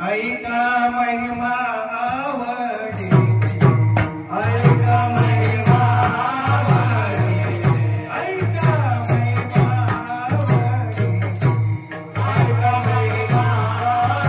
ऐका महिमा आवडी ऐका महिमा आवडी ऐका महिमा आवडी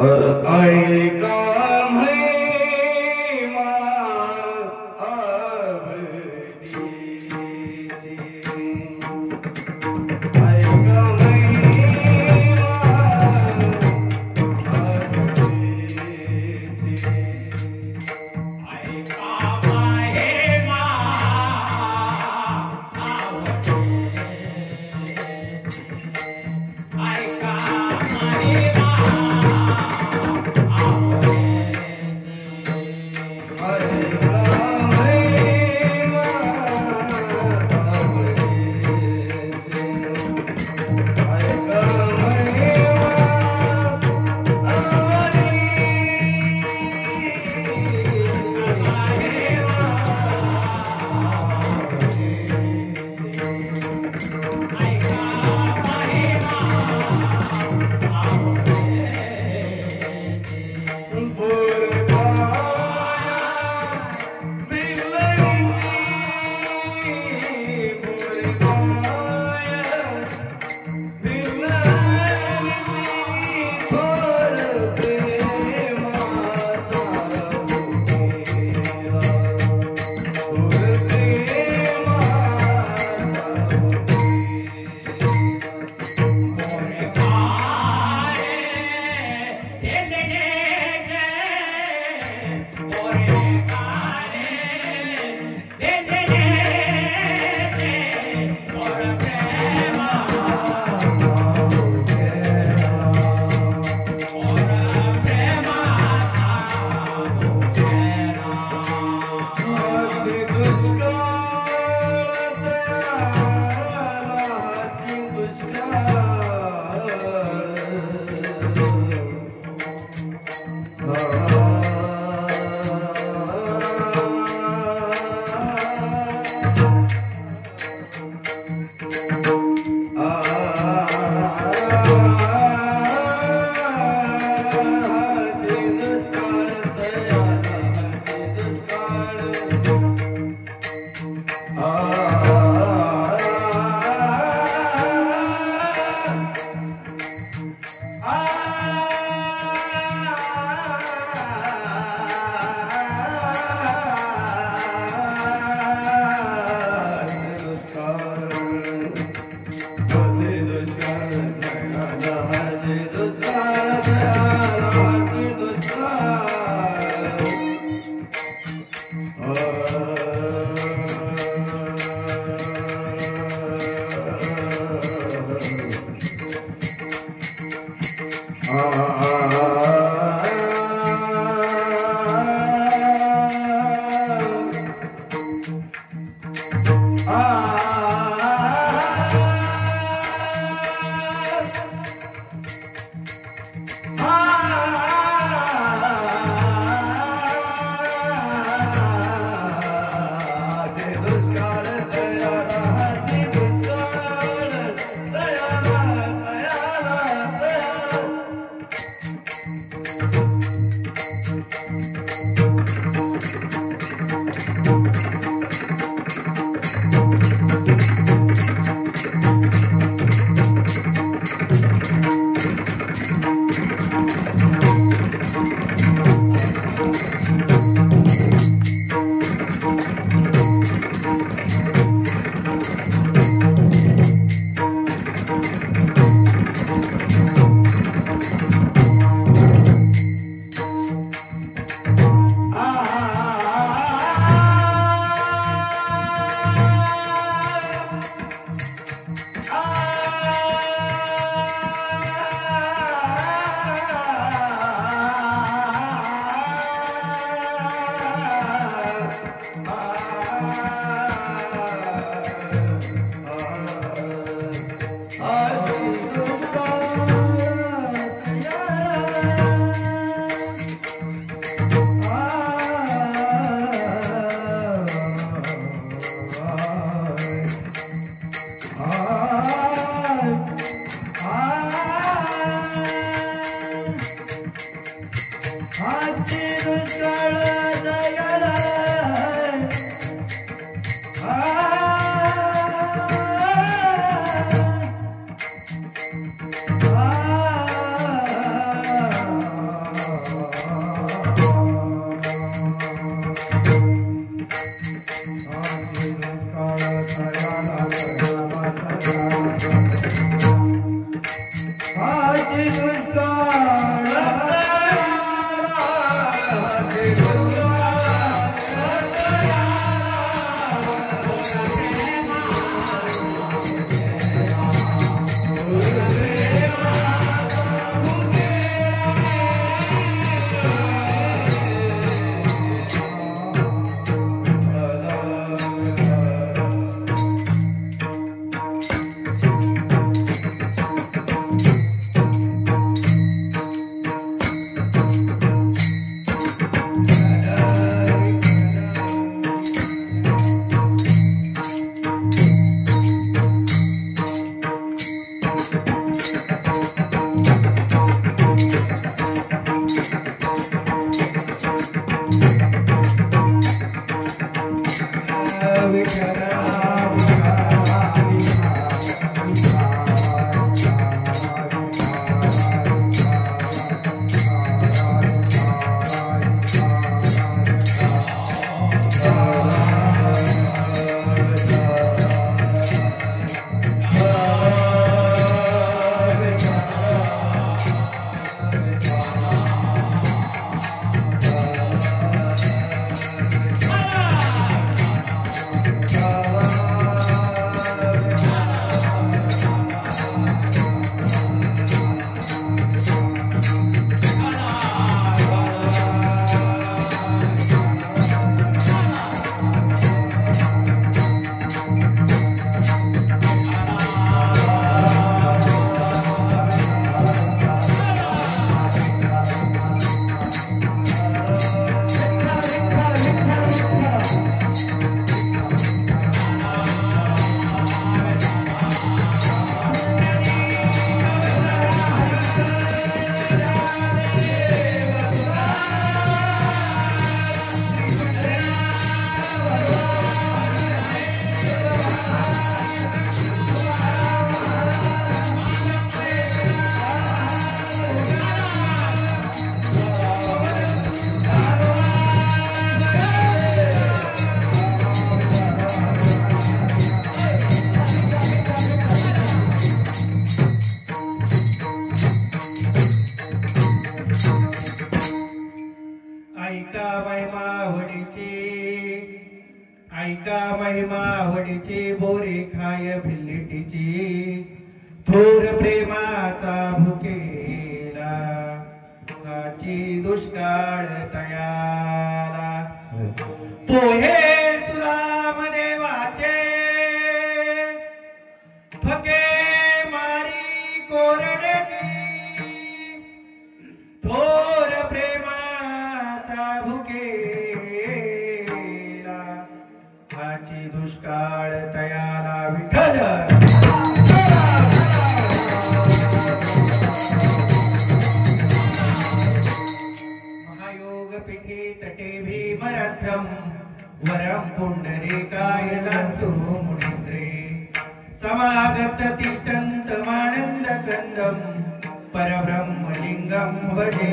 ऐका महिमा आवडी बोले Hare महिमा आवडीची बोरे खाय भिल्लीटीची थोर प्रेमाचा भुकेला तुझाची दुष्काळ तयाला पोहे सुदाम देवाचे फके मारी कोरड्याची थोर प्रेमाचा भुकेला हाची दुष्काळ तयाला विठ्ठल महायोग पिठे तटे भीमरथम वरम पुंडरीकाय लांतो मुनींद्रे समागत तिष्ठन्तमानन्द कंदम परब्रह्मलिंगम भजे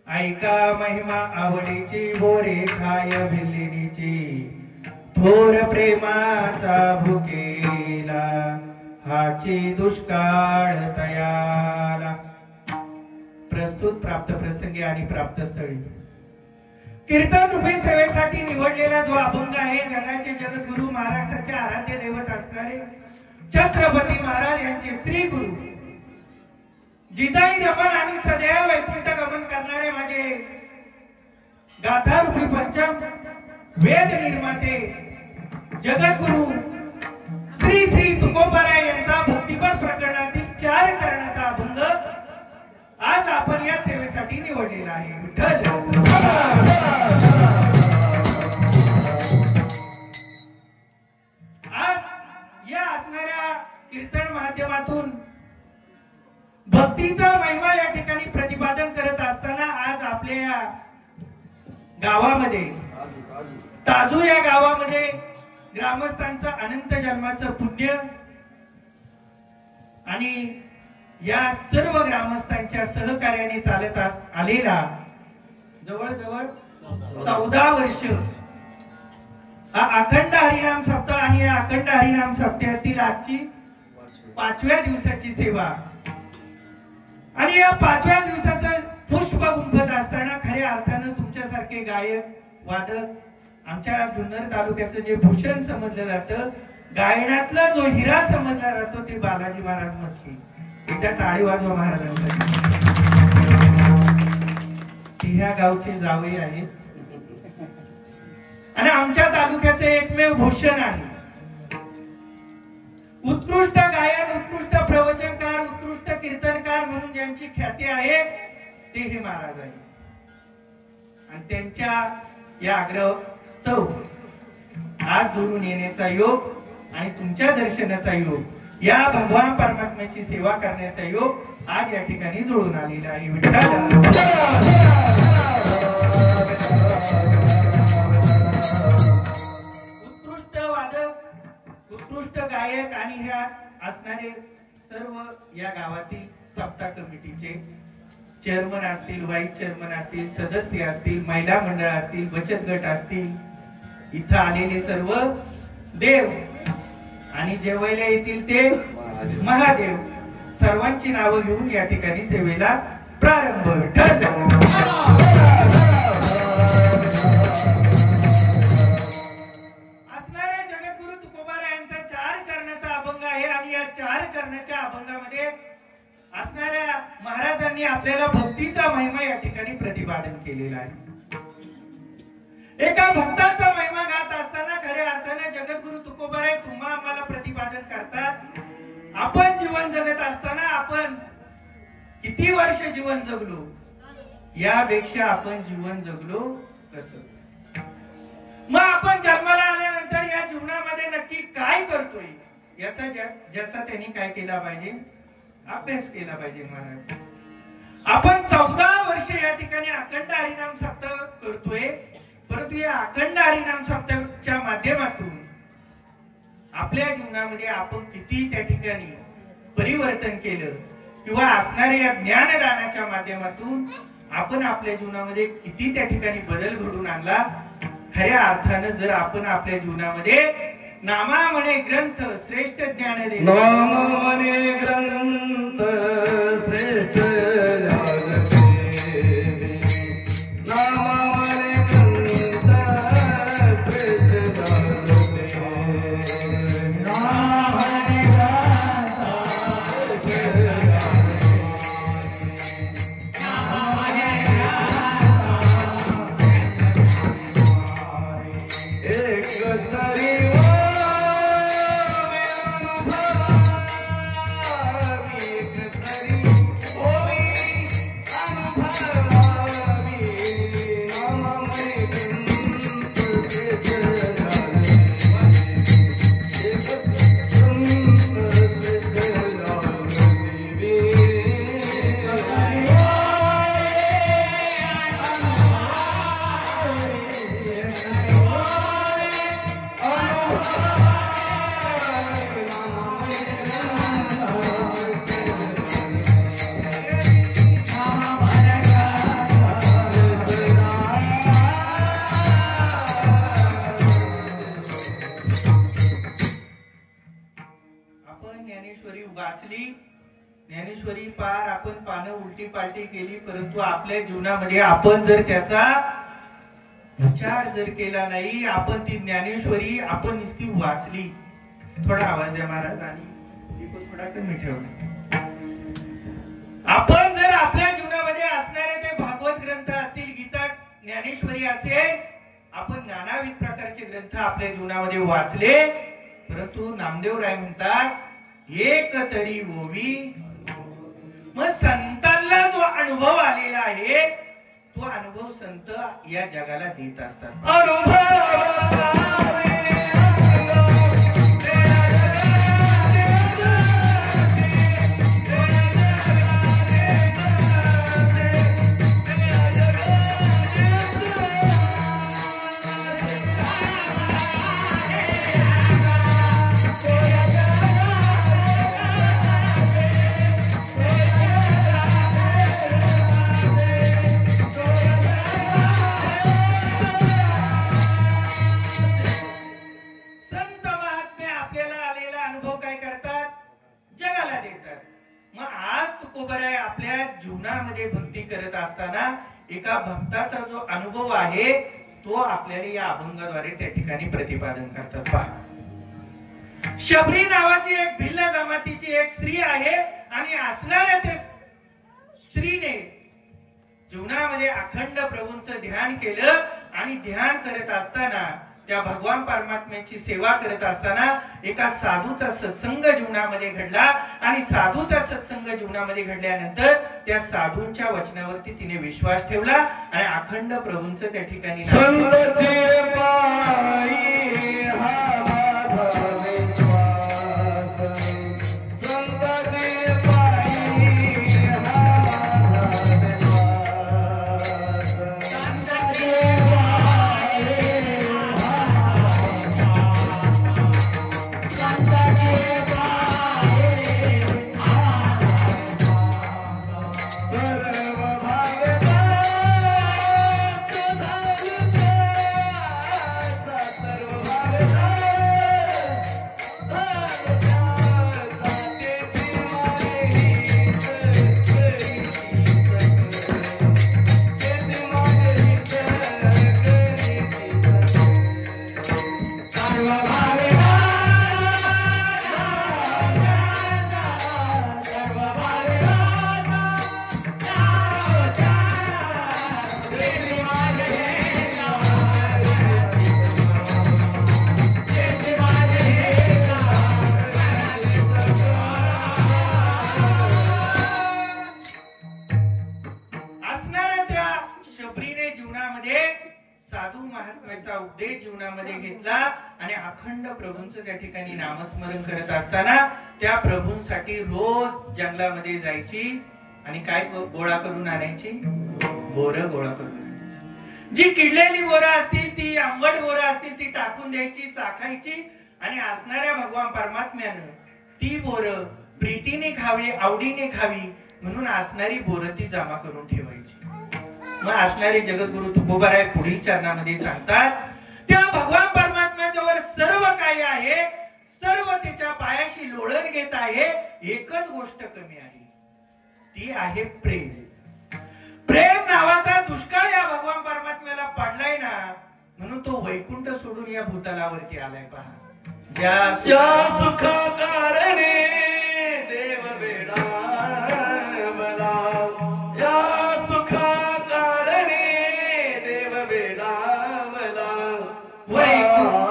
ऐका महिमा आवडीची बोरे खाय भिल्लीची थोर प्रेमाचा भुकेला हाची दुष्काळ तयाला. प्रस्तुत प्राप्त प्रसंगी आणि प्राप्त स्थळी कीर्तन रूपी सेवेसाठी निवडलेला जो अभंग आहे जगाचे जगद्गुरु महाराष्ट्राचे आराध्य दैवत असणारे छत्रपती महाराज यांचे श्री गुरु जिजाई रमण आणि सदैव वैकुंठ गमन करणारे माझे गाथा रूपी पंचम वेद निर्माते जगद्गुरु श्री श्री तुकोबाराय यांचा भक्तिपद प्रकरणातील 4 चरणाचा अभंग आज आपण या सेवेसाठी निवडलेला आहे. विठ्ठल आज या असणाऱ्या कीर्तन माध्यमातून भक्तीचा महिमा या ठिकाणी प्रतिपादन करत असताना आज आपल्या गावामध्ये ताजू या गावामध्ये ग्रामस्थांचं अनंत जन्माचं पुण्य आणि या सर्व ग्रामस्थांच्या सहकार्याने चालत आलेला जवळजवळ 14 वर्ष हा अखंड हरिनाम सप्ताह आणि या अखंड हरिनाम सप्ताहातील आजची 5व्या दिवसाची सेवा आणि या 5व्या दिवसाचं पुष्प गुंफत असताना खऱ्या अर्थानं तुमच्यासारखे गायक वादक आमच्या जुन्नर तालुक्याचं जे भूषण समजलं जातं, गायनातला जो हिरा समजला जातो ते बालाजी महाराज मस्के. एकदा टाळी वाजवा महाराजांसाठी. ह्या गावचे जावई आहेत आणि आमच्या तालुक्याचे एकमेव भूषण आहे. उत्कृष्ट गायन, उत्कृष्ट प्रवचनकार, उत्कृष्ट कीर्तनकार म्हणून ज्यांची ख्याती आहे ते हे महाराज आहे. आणि त्यांच्या या आग्रहस्तव आज जोडून येण्याचा योग आणि तुमच्या दर्शनाचा योग, या भगवान परमात्म्याची सेवा करण्याचा योग आज या ठिकाणी जोडून आलेला आहे. उत्कृष्ट वादक, उत्कृष्ट गायक आणि ह्या असणारे सर्व या गावातील सप्ताह कमिटीचे चेअरमन असतील, व्हाईस चेअरमन असतील, सदस्य असतील, महिला मंडळ असतील, बचत गट असतील, इथं आलेले सर्व देव आणि जेवायला येतील ते महादेव, सर्वांची नावं घेऊन या ठिकाणी सेवेला प्रारंभ. असणाऱ्या जगद्गुरु तुकोबाराय यांचा 4 चरणाचा अभंग आहे आणि या 4 चरणाच्या अभंगामध्ये असणाऱ्या महाराजांनी आपल्याला भक्तीचा महिमा या ठिकाणी प्रतिपादन केलेला आहे. एका भक्ताचा महिमा गात असताना खऱ्या अर्थाने जगद्गुरु तुकोबाराय तुम्हा आम्हाला प्रतिपादन करतात, आपण जीवन जगत असताना आपण किती वर्ष जीवन जगलो, यापेक्षा आपण जीवन जगलो कसं. मग आपण जन्माला आल्यानंतर या जीवनामध्ये नक्की काय करतोय याचा ज्याचा त्यांनी काय केला पाहिजे, अभ्यास केला पाहिजे. महाराज आपण 14 वर्ष या ठिकाणी अखंड हरिनाम सप्ताह करतोय, परंतु या अखंड हरिनाम सप्ताहाच्या माध्यमातून आपल्या जीवनामध्ये आपण किती त्या ठिकाणी परिवर्तन केलं किंवा असणाऱ्या ज्ञानदानाच्या माध्यमातून आपण आपल्या जीवनामध्ये किती त्या ठिकाणी बदल घडून आणला. खऱ्या अर्थानं जर आपण आपल्या जीवनामध्ये नामा म्हणे ग्रंथ श्रेष्ठ ज्ञान दे, नामा म्हणे ग्रंथ श्रेष्ठ ज्ञान दे, नामा म्हणे ग्रंथ श्रेष्ठ ज्ञान दे, नामा म्हणे ग्रंथ श्रेष्ठ ज्ञान दे, नामा म्हणे ग्रंथ एक तरी ज्ञानेश्वरी पार आपण पानं उलटी पालटी केली, परंतु आपल्या जीवनामध्ये आपण जर त्याचा विचार जर केला नाही, आपण ती ज्ञानेश्वरी आपण नुसती वाचली. थोडा आवाज द्या महाराज आणि थोडा कमी ठेवला. आपण जर आपल्या जीवनामध्ये असणारे ते भागवत ग्रंथ असतील, गीता, ज्ञानेश्वरी असेल, आपण नानाविध प्रकारचे ग्रंथ आपल्या जीवनामध्ये वाचले, परंतु नामदेवराय म्हणतात एक तरी ओवी. मग संतांना जो अनुभव आलेला आहे तो अनुभव संत या जगाला देत असतात. मग आज तुकोबाराय आपल्या जीवनामध्ये भक्ती करत असताना एका भक्ताचा जो अनुभव आहे तो आपल्याला या अभंगाद्वारे त्या ठिकाणी प्रतिपादन करतात. पहा, शबरी नावाची एक भिल्ल जमातीची एक स्त्री आहे आणि असणाऱ्या त्या स्त्रीने जीवनामध्ये अखंड प्रभूंचं ध्यान केलं आणि ध्यान करत असताना त्या भगवान परमात्म्याची सेवा करत असताना एका साधूचा सत्संग जीवनामध्ये घडला आणि साधूचा सत्संग जीवनामध्ये घडल्यानंतर त्या साधूंच्या वचनावरती तिने विश्वास ठेवला आणि अखंड प्रभूंचं त्या ठिकाणी संतचे पायी हा माझा विश्वास, संतचे पायी हा माझा विश्वास, संतचे उपदेश जीवनामध्ये घेतला आणि अखंड प्रभूंचं त्या ठिकाणी नामस्मरण करत असताना त्या प्रभूंसाठी रोज जंगलामध्ये जायची आणि काय गोळा करून आणायची? बोरं गोळा करून आणायची. जी किडलेली बोरं असतील, ती आंबट बोरं असतील, ती टाकून द्यायची, चाखायची आणि असणाऱ्या भगवान परमात्म्यानं ती बोरं प्रीतीने खावी, आवडीने खावी म्हणून असणारी बोरं ती जमा करून ठेवायची. मग असणारे जगद्गुरु तुकोबाराय पुढील चरणामध्ये सांगतात, त्या भगवान परमात्म्याजवळ सर्व काही आहे, सर्व त्याच्या पायाशी लोळण घेत आहे, एकच गोष्ट कमी आहे, ती आहे प्रेम. प्रेम नावाचा दुष्काळ या भगवान परमात्म्याला पडलाय ना, म्हणून तो वैकुंठ सोडून या भूतलावरती आलाय. पहा, या सुखा कारणे देव वेडा मला, या सुखा कारणे देव वेडा मला, वैकुंठ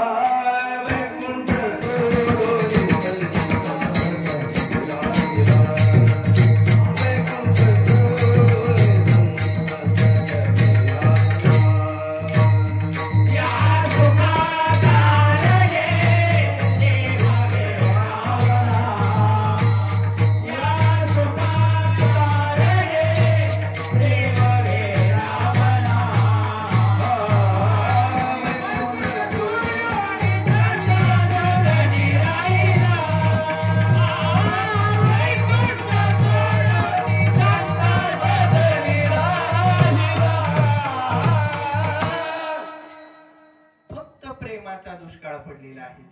दुष्काळ पडलेला आहे.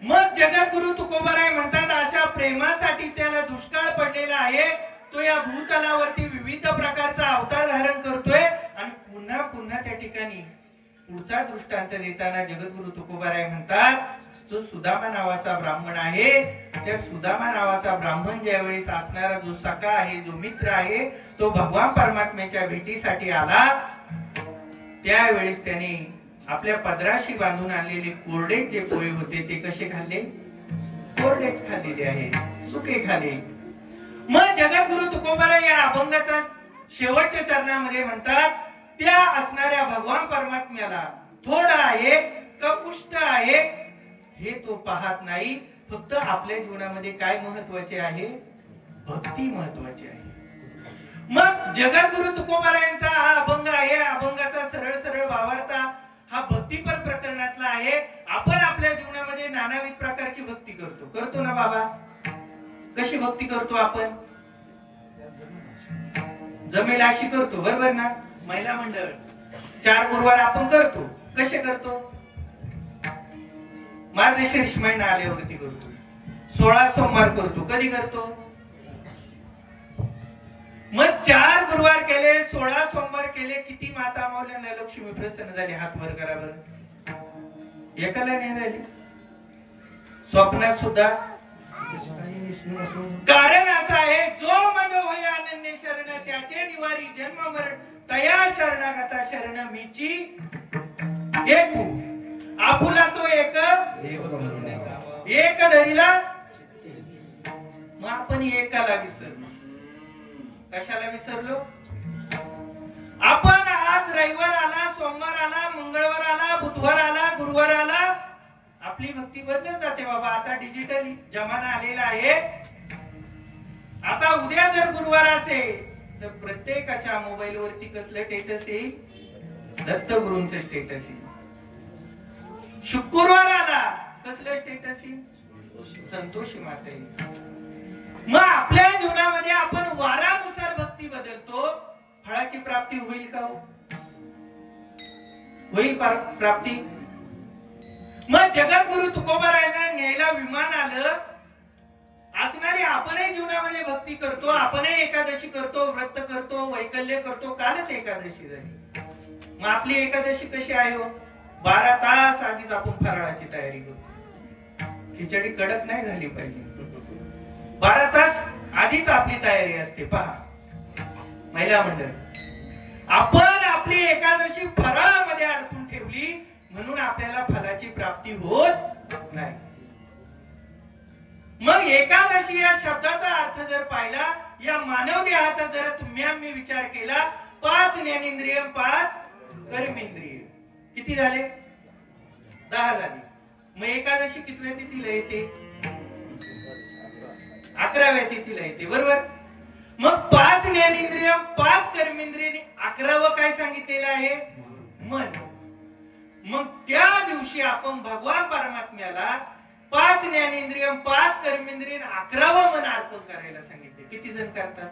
मग जगद्गुरु तुकोबाराय म्हणतात, अशा प्रेमासाठी त्याला दुष्काळ पडलेला आहे. तो या भूतलावरती विविध प्रकारचा अवतार धारण करतोय आणि पुन्हा पुन्हा त्या ठिकाणी पुढचा दृष्टांत देताना जगद्गुरु तुकोबाराय म्हणतात, जो सुदामा नावाचा ब्राह्मण आहे, त्या सुदामा नावाचा ब्राह्मण ज्यावेळेस असणारा जो सखा आहे, जो मित्र आहे, तो भगवान परमात्म्याच्या भेटीसाठी आला, त्यावेळेस त्याने आपल्या पदराशी बांधून आणलेले कोरडे जे पोहे होते ते कसे खाल्ले? कोरडेच खाल्लेले आहे, सुके खाल्ले. मग जगद्गुरु तुकोबाराय या अभंगाच्या शेवटच्या चरणामध्ये म्हणतात, त्या असणाऱ्या भगवान परमात्म्याला थोडं आहे का पुष्ट आहे हे तो पाहत नाही. फक्त आपल्या जीवनामध्ये काय महत्वाचे आहे? भक्ती महत्वाची आहे. मग जगद्गुरु तुकोबारायांचा हा अभंग आहे. अभंगाचा सरळ सरळ भावार्थ हा भक्तीपर प्रकरणातला आहे. आपण आपल्या जीवनामध्ये नानाविध प्रकारची भक्ती करतो ना बाबा? कशी भक्ती करतो आपण? जमेल अशी करतो, बरोबर ना? महिला मंडळ 4 गुरुवार आपण करतो. कसे करतो? मार्गशीर्ष महिना आल्यावरती करतो. 16 सोमवार करतो. कधी करतो? मग 4 गुरुवार केले, 16 सोमवार केले. किती माता माऊल्यांना लक्ष्मी प्रसन्न झाली? हात वर करा बरं. एकाला नाही झाली. स्वप्नात सुद्धा. कारण असं आहे, जो मज होय अनन्य शरण त्याचे निवारी जन्म मरण तया शरणागता शरण मीची एकू आपुला तो एक धरीला. मग आपण एकाला विसरलो. कशाला विसरलो? आपण आज रविवार आला, सोमवार आला, मंगळवार आला, बुधवार आला, गुरुवार आला, आपली भक्ती बदलत जाते बाबा. आता डिजिटल जमाना आलेला आहे. आता उद्या जर गुरुवार असेल तर प्रत्येकाच्या मोबाईल वरती कसलं स्टेटस येईल? दत्तगुरूंचं स्टेटस येईल. शुक्रवार आला कसलं स्टेटस येईल? संतोषी माता येईल. मग आपल्या जीवनामध्ये आपण वारानुसार भक्ती बदलतो. फळाची प्राप्ती होईल का? होईल प्राप्ती. मग जगद्गुरु तुकोबारायांना न्यायला विमान आलं. असणारी आपणही जीवनामध्ये भक्ती करतो, आपणही एकादशी करतो, व्रत करतो, वैकल्य करतो. कालच एकादशी झाली. मग आपली एकादशी कशी आहे हो? 12 तास आधीच आपण फराळाची तयारी करतो. खिचडी कडक नाही झाली पाहिजे. 12 तास आधीच आपली तयारी असते. पहा महिला मंडळ, आपण आपली एकादशी फराळामध्ये अडकून ठेवली म्हणून आपल्याला फलाची प्राप्ती होत नाही. मग एकादशी या शब्दाचा अर्थ जर पाहिला, या मानव देहाचा जर तुम्ही आम्ही विचार केला, 5 ज्ञानेंद्रिय, 5 कर्मेंद्रिय, किती झाले? 10 झाले. मग एकादशी कितव्या तिथीला येते? 11व्या तिथीला येते. बरोबर. मग 5 ज्ञानेंद्रिय, 5 कर्मेंद्रिय, 11वं काय सांगितलेलं आहे? मन. मग त्या दिवशी आपण भगवान परमात्म्याला 5 ज्ञानेंद्रिय, 5 कर्मेंद्रिय, 11वं मन अर्पण करायला सांगितले. किती जण करतात?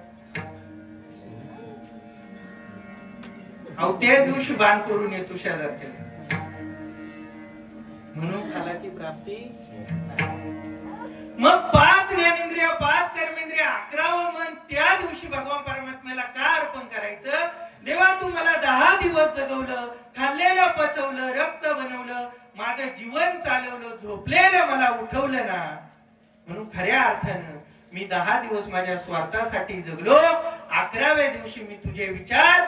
अहो त्या दिवशी बाण करून येतो शेजारच्या. म्हणून फलाची प्राप्ती. मग 5 ज्ञानेंद्रिय, 5 कर्मेंद्रिय, 11वं मन त्या दिवशी भगवान परमात्म्याला का अर्पण करायचं? देवा तू मला 10 दिवस जगवलं, खाल्लेलं पचवलं, रक्त बनवलं, माझं जीवन चालवलं, झोपलेलं मला उठवलं ना. म्हणून खऱ्या अर्थानं मी 10 दिवस माझ्या स्वार्थासाठी जगलो. 11व्या दिवशी मी तुझे विचार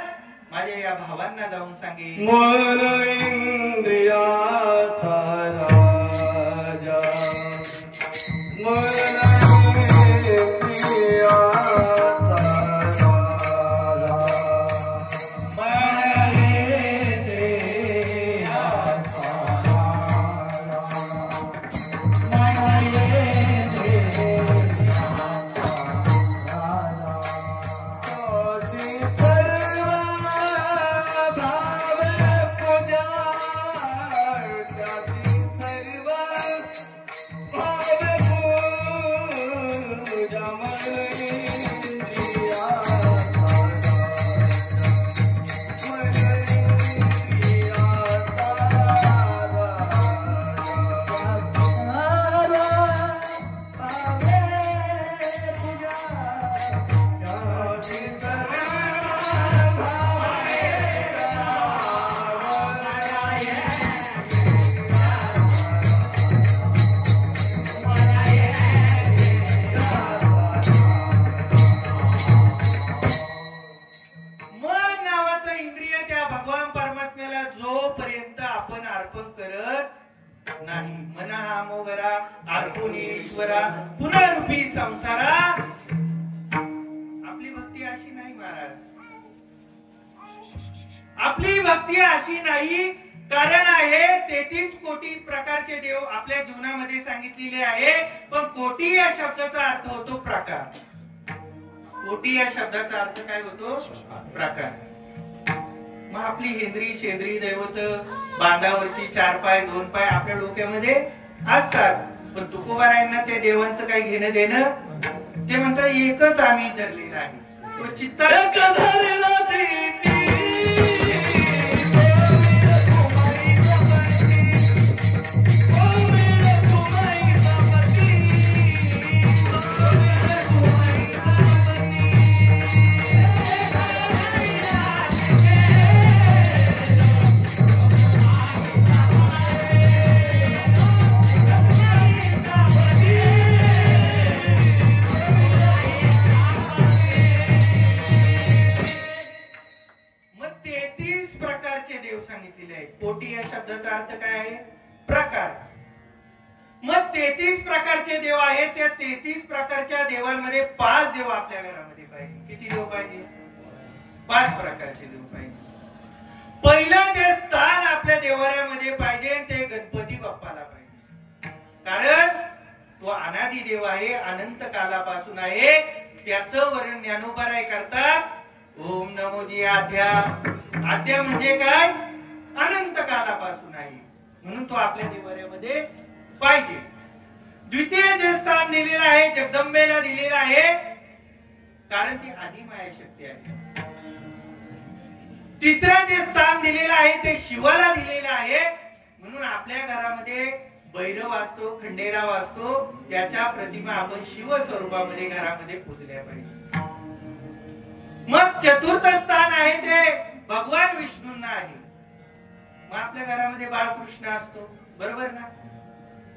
माझ्या या भावांना जाऊन सांगेन. मन इंद्रियाचा राजा, मन पुनरूपी संसारा. आपली भक्ती अशी नाही महाराज. आपली भक्ती अशी नाही. कारण आहे 33 कोटी प्रकारचे देव आपल्या जीवनामध्ये सांगितलेले आहे. पण कोटी या शब्दाचा अर्थ होतो प्रकार. कोटी या शब्दाचा अर्थ काय होतो? प्रकार. मग आपली हेंद्री शेंद्री दैवत बांधावरची 4 पाय 2 पाय आपल्या डोक्यामध्ये असतात. पण तुकोबारायांना त्या देवांचं काही घेणं देणं. ते म्हणतात एकच आम्ही धरलेला आहे. तो चित्ता शब्दाचा अर्थ काय आहे? प्रकार. मग 33 प्रकारचे देव आहेत. त्या 33 प्रकारच्या देवांमध्ये 5 देव आपल्या घरामध्ये पाहिजे. किती देव पाहिजे? 5 प्रकारचे देव पाहिजे. पहिलं जे स्थान आपल्या देवाऱ्यामध्ये पाहिजे ते गणपती बाप्पाला पाहिजे. कारण तो अनादी देव आहे, अनंत कालापासून आहे. त्याचं वर्णन ज्ञानोबा करतात. ओम नमोजी आद्या. आद्या म्हणजे काय? अनंत कालापासून आहे, म्हणून तो आपल्या देवाऱ्यामध्ये पाहिजे. द्वितीय जे स्थान दिलेलं आहे जगदंबेला दिलेलं आहे, कारण ती आदिमाया शक्ती आहे. तिसरं जे स्थान दिलेलं आहे ते शिवाला दिलेलं आहे, म्हणून आपल्या घरामध्ये भैरव असतो, खंडेराव असतो, त्याच्या प्रतिमा आपण शिव स्वरूपामध्ये घरामध्ये पूजल्या पाहिजे. मग चतुर्थ स्थान आहे ते भगवान विष्णूंना आहे. मग आपल्या घरामध्ये बाळकृष्ण असतो, बरोबर ना?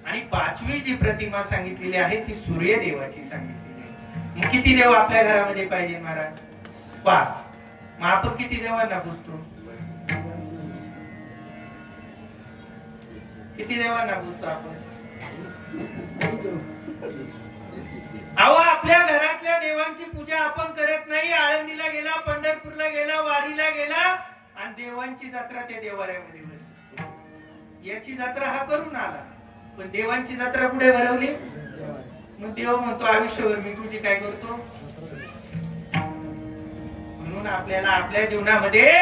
आणि 5वी जी प्रतिमा सांगितलेली आहे ती सूर्यदेवाची सांगितलेली आहे. मग किती देव आपल्या घरामध्ये पाहिजे महाराज? 5. मग आपण किती देवांना पूजतो? किती देवांना पूजतो आपण? अहो, आपल्या घरातल्या देवांची पूजा आपण करत नाही. आळंदीला गेला, पंढरपूरला गेला, वारीला गेला आणि देवांची जत्रा त्या देवाऱ्यामध्ये भरली. याची जत्रा हा करून आला, पण देवांची जत्रा कुठे भरवली? मग देव म्हणतो आयुष्यभर मी तुझी काय करतो? म्हणून आपल्याला आपल्या जीवनामध्ये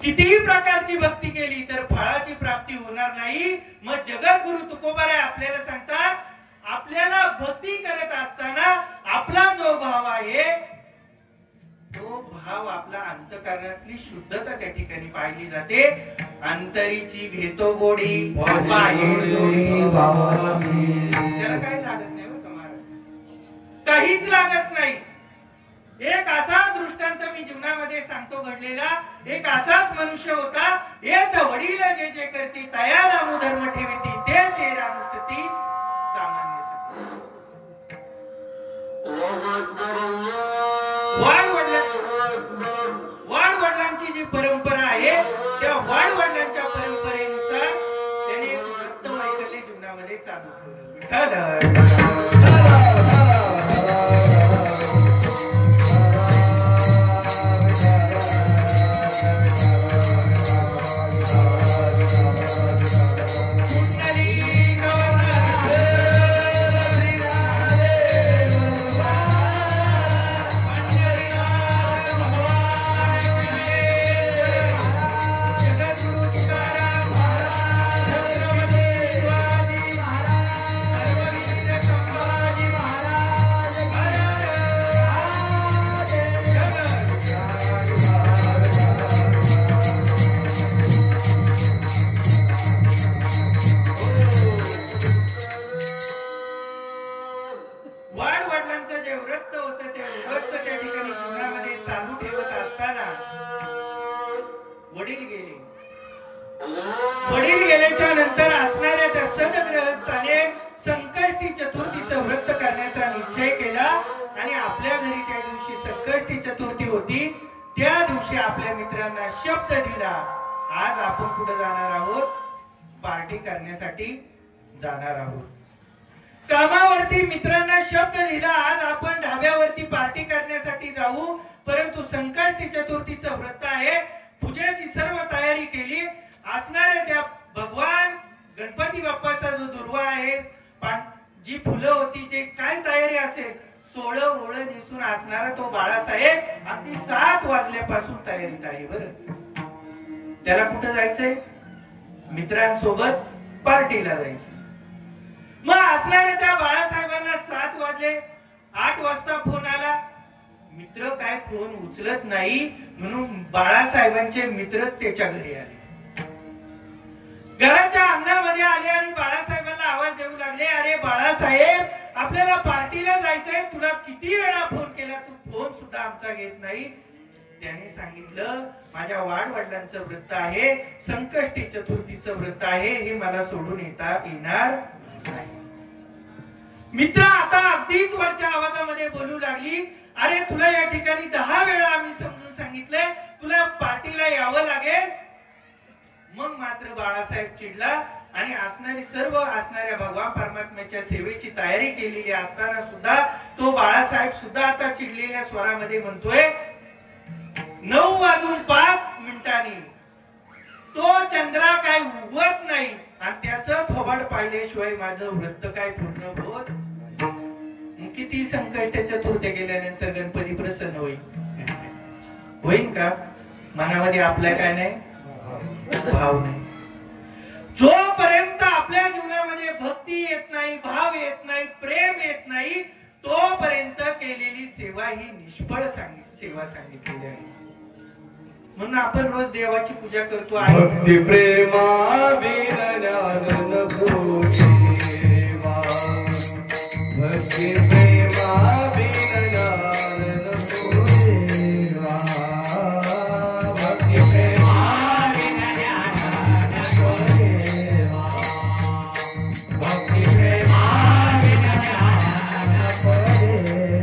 कितीही प्रकारची भक्ती केली तर फळाची प्राप्ती होणार नाही. मग जगद्गुरु तुकोबाराय आपल्याला सांगतात, आपल्याला भक्ती करत असताना आपला जो भाव आहे तो भाव आपला अंतःकरणातली शुद्धता त्या ठिकाणी पाहिली जाते. अंतरीची घेतो गोडी, त्याला काही लागत नाही हो तुम्हाला, काहीच लागत नाही. एक असा दृष्टांत मी जीवनामध्ये सांगतो घडलेला. एक असाच मनुष्य होता. येत वडील जे जे करती तया नामो धर्म ठेविती ते चेहरा अनुष्ठती सामान्य वाढ वडिलांची जी परंपरा आहे त्या वाढ वडिलांच्या परंपरेनुसार त्याने व्रत वैकल्य जीवनामध्ये चालू ठेवलं. वडील गेल्याच्या नंतर असणाऱ्या त्या सदग्रहस्थाने संकष्टी चतुर्थीचं व्रत करण्याचा निश्चय केला आणि आपल्या घरी त्या दिवशी संकष्टी चतुर्थी होती. त्या दिवशी आपल्या मित्रांना शब्द दिला, आज आपण कुठे जाणार आहोत? पार्टी करण्यासाठी जाणार आहोत. कामावरती मित्रांना शब्द दिला, आज आपण ढाब्यावरती पार्टी करण्यासाठी जाऊ, परंतु संकष्टी चतुर्थीचं व्रत आहे. पूजेची सर्व तयारी केली. असणाऱ्या त्या भगवान गणपती बाप्पाचा जो दुर्वा आहे, जी फुलं होती, जे काय तयारी असेल, 16 ओळ दिसून असणारा तो बाळासाहेब अगदी 7 वाजल्यापासून तयारीत आहे. बरं, त्याला कुठं जायचंय? मित्रांसोबत पार्टीला जायचं. मग असणाऱ्या त्या बाळासाहेबांना 7 वाजले, 8 वाजता फोन आला. मित्र काय फोन उचलत नाही, म्हणून बाळासाहेबांचे मित्रच त्याच्या घरी आले. घराच्या अंगणामध्ये आले आणि बाळासाहेबांना आवाज देऊ लागले, अरे बाळासाहेब, आपल्याला पार्टीला जायचंय, तुला किती वेळा फोन केला, तू फोन सुद्धा आमचा घेत नाही. त्याने सांगितलं, माझ्या वाडवडिलांचं व्रत आहे, संकष्टी चतुर्थीचं व्रत आहे, हे मला सोडून येणार नाही. मित्र आता अगदीच वरच्या आवाजामध्ये बोलू लागली, अरे तुला या ठिकाणी 10 वेळा आम्ही समजून सांगितलंय, तुला पार्टीला यावं लागेल. मग मात्र बाळासाहेब चिडला आणि असणाऱ्या भगवान परमात्म्याच्या सेवेची तयारी केलेली असताना सुद्धा तो बाळासाहेब सुद्धा आता चिडलेल्या स्वरामध्ये म्हणतोय 9:05 तो चंद्रा काय उगवत नाही आणि त्याचं थोबाड पाहिल्याशिवाय माझं व्रत काय पूर्ण होत. किती संकटाच्या चतुर्थी गेल्यानंतर गणपती प्रसन्न होईल का? मनामध्ये आपल्या काय नाही, भाव नाही. जोपर्यंत आपल्या जीवनामध्ये भक्ती येत नाही, भाव येत नाही, प्रेम येत नाही, तोपर्यंत केलेली सेवा ही निष्फळ सेवा सांगितलेली आहे. म्हणून आपण रोज देवाची पूजा करतो आहे. भक्ती प्रेमा बिन ज्ञान नको सेवा, भक्ती प्रेमा बिन ज्ञान नको सेवा, भक्ती प्रेमा बिन ज्ञान नको सेवा, भक्ती प्रेमा बिन ज्ञान नको सेवा.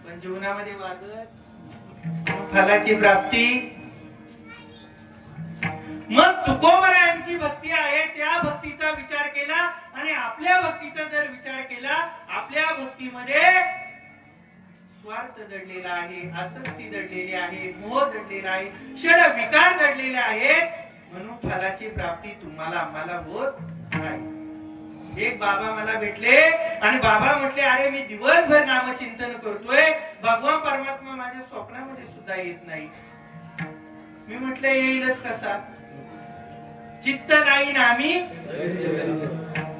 पण जीवनामध्ये वागत फलाची प्राप्ती. मग तुकोबरायांची भक्ती आहे, त्या भक्तीचा विचार केला आणि आपल्या भक्तीचा जर विचार केला, आपल्या भक्तीमध्ये स्वार्थ दडलेला आहे, आसक्ती दडलेली आहे, मोह दडलेला आहे, षड विकार दडलेले आहेत. म्हणून फलाची प्राप्ती तुम्हाला आम्हाला होत नाही. एक बाबा मला भेटले आणि बाबा म्हटले, अरे मी दिवसभर नामचिंतन करतोय, भगवान परमात्मा माझ्या स्वप्नामध्ये सुद्धा येत नाही. मी म्हटलं येईलच कसा, चित्त नाही ना आम्ही,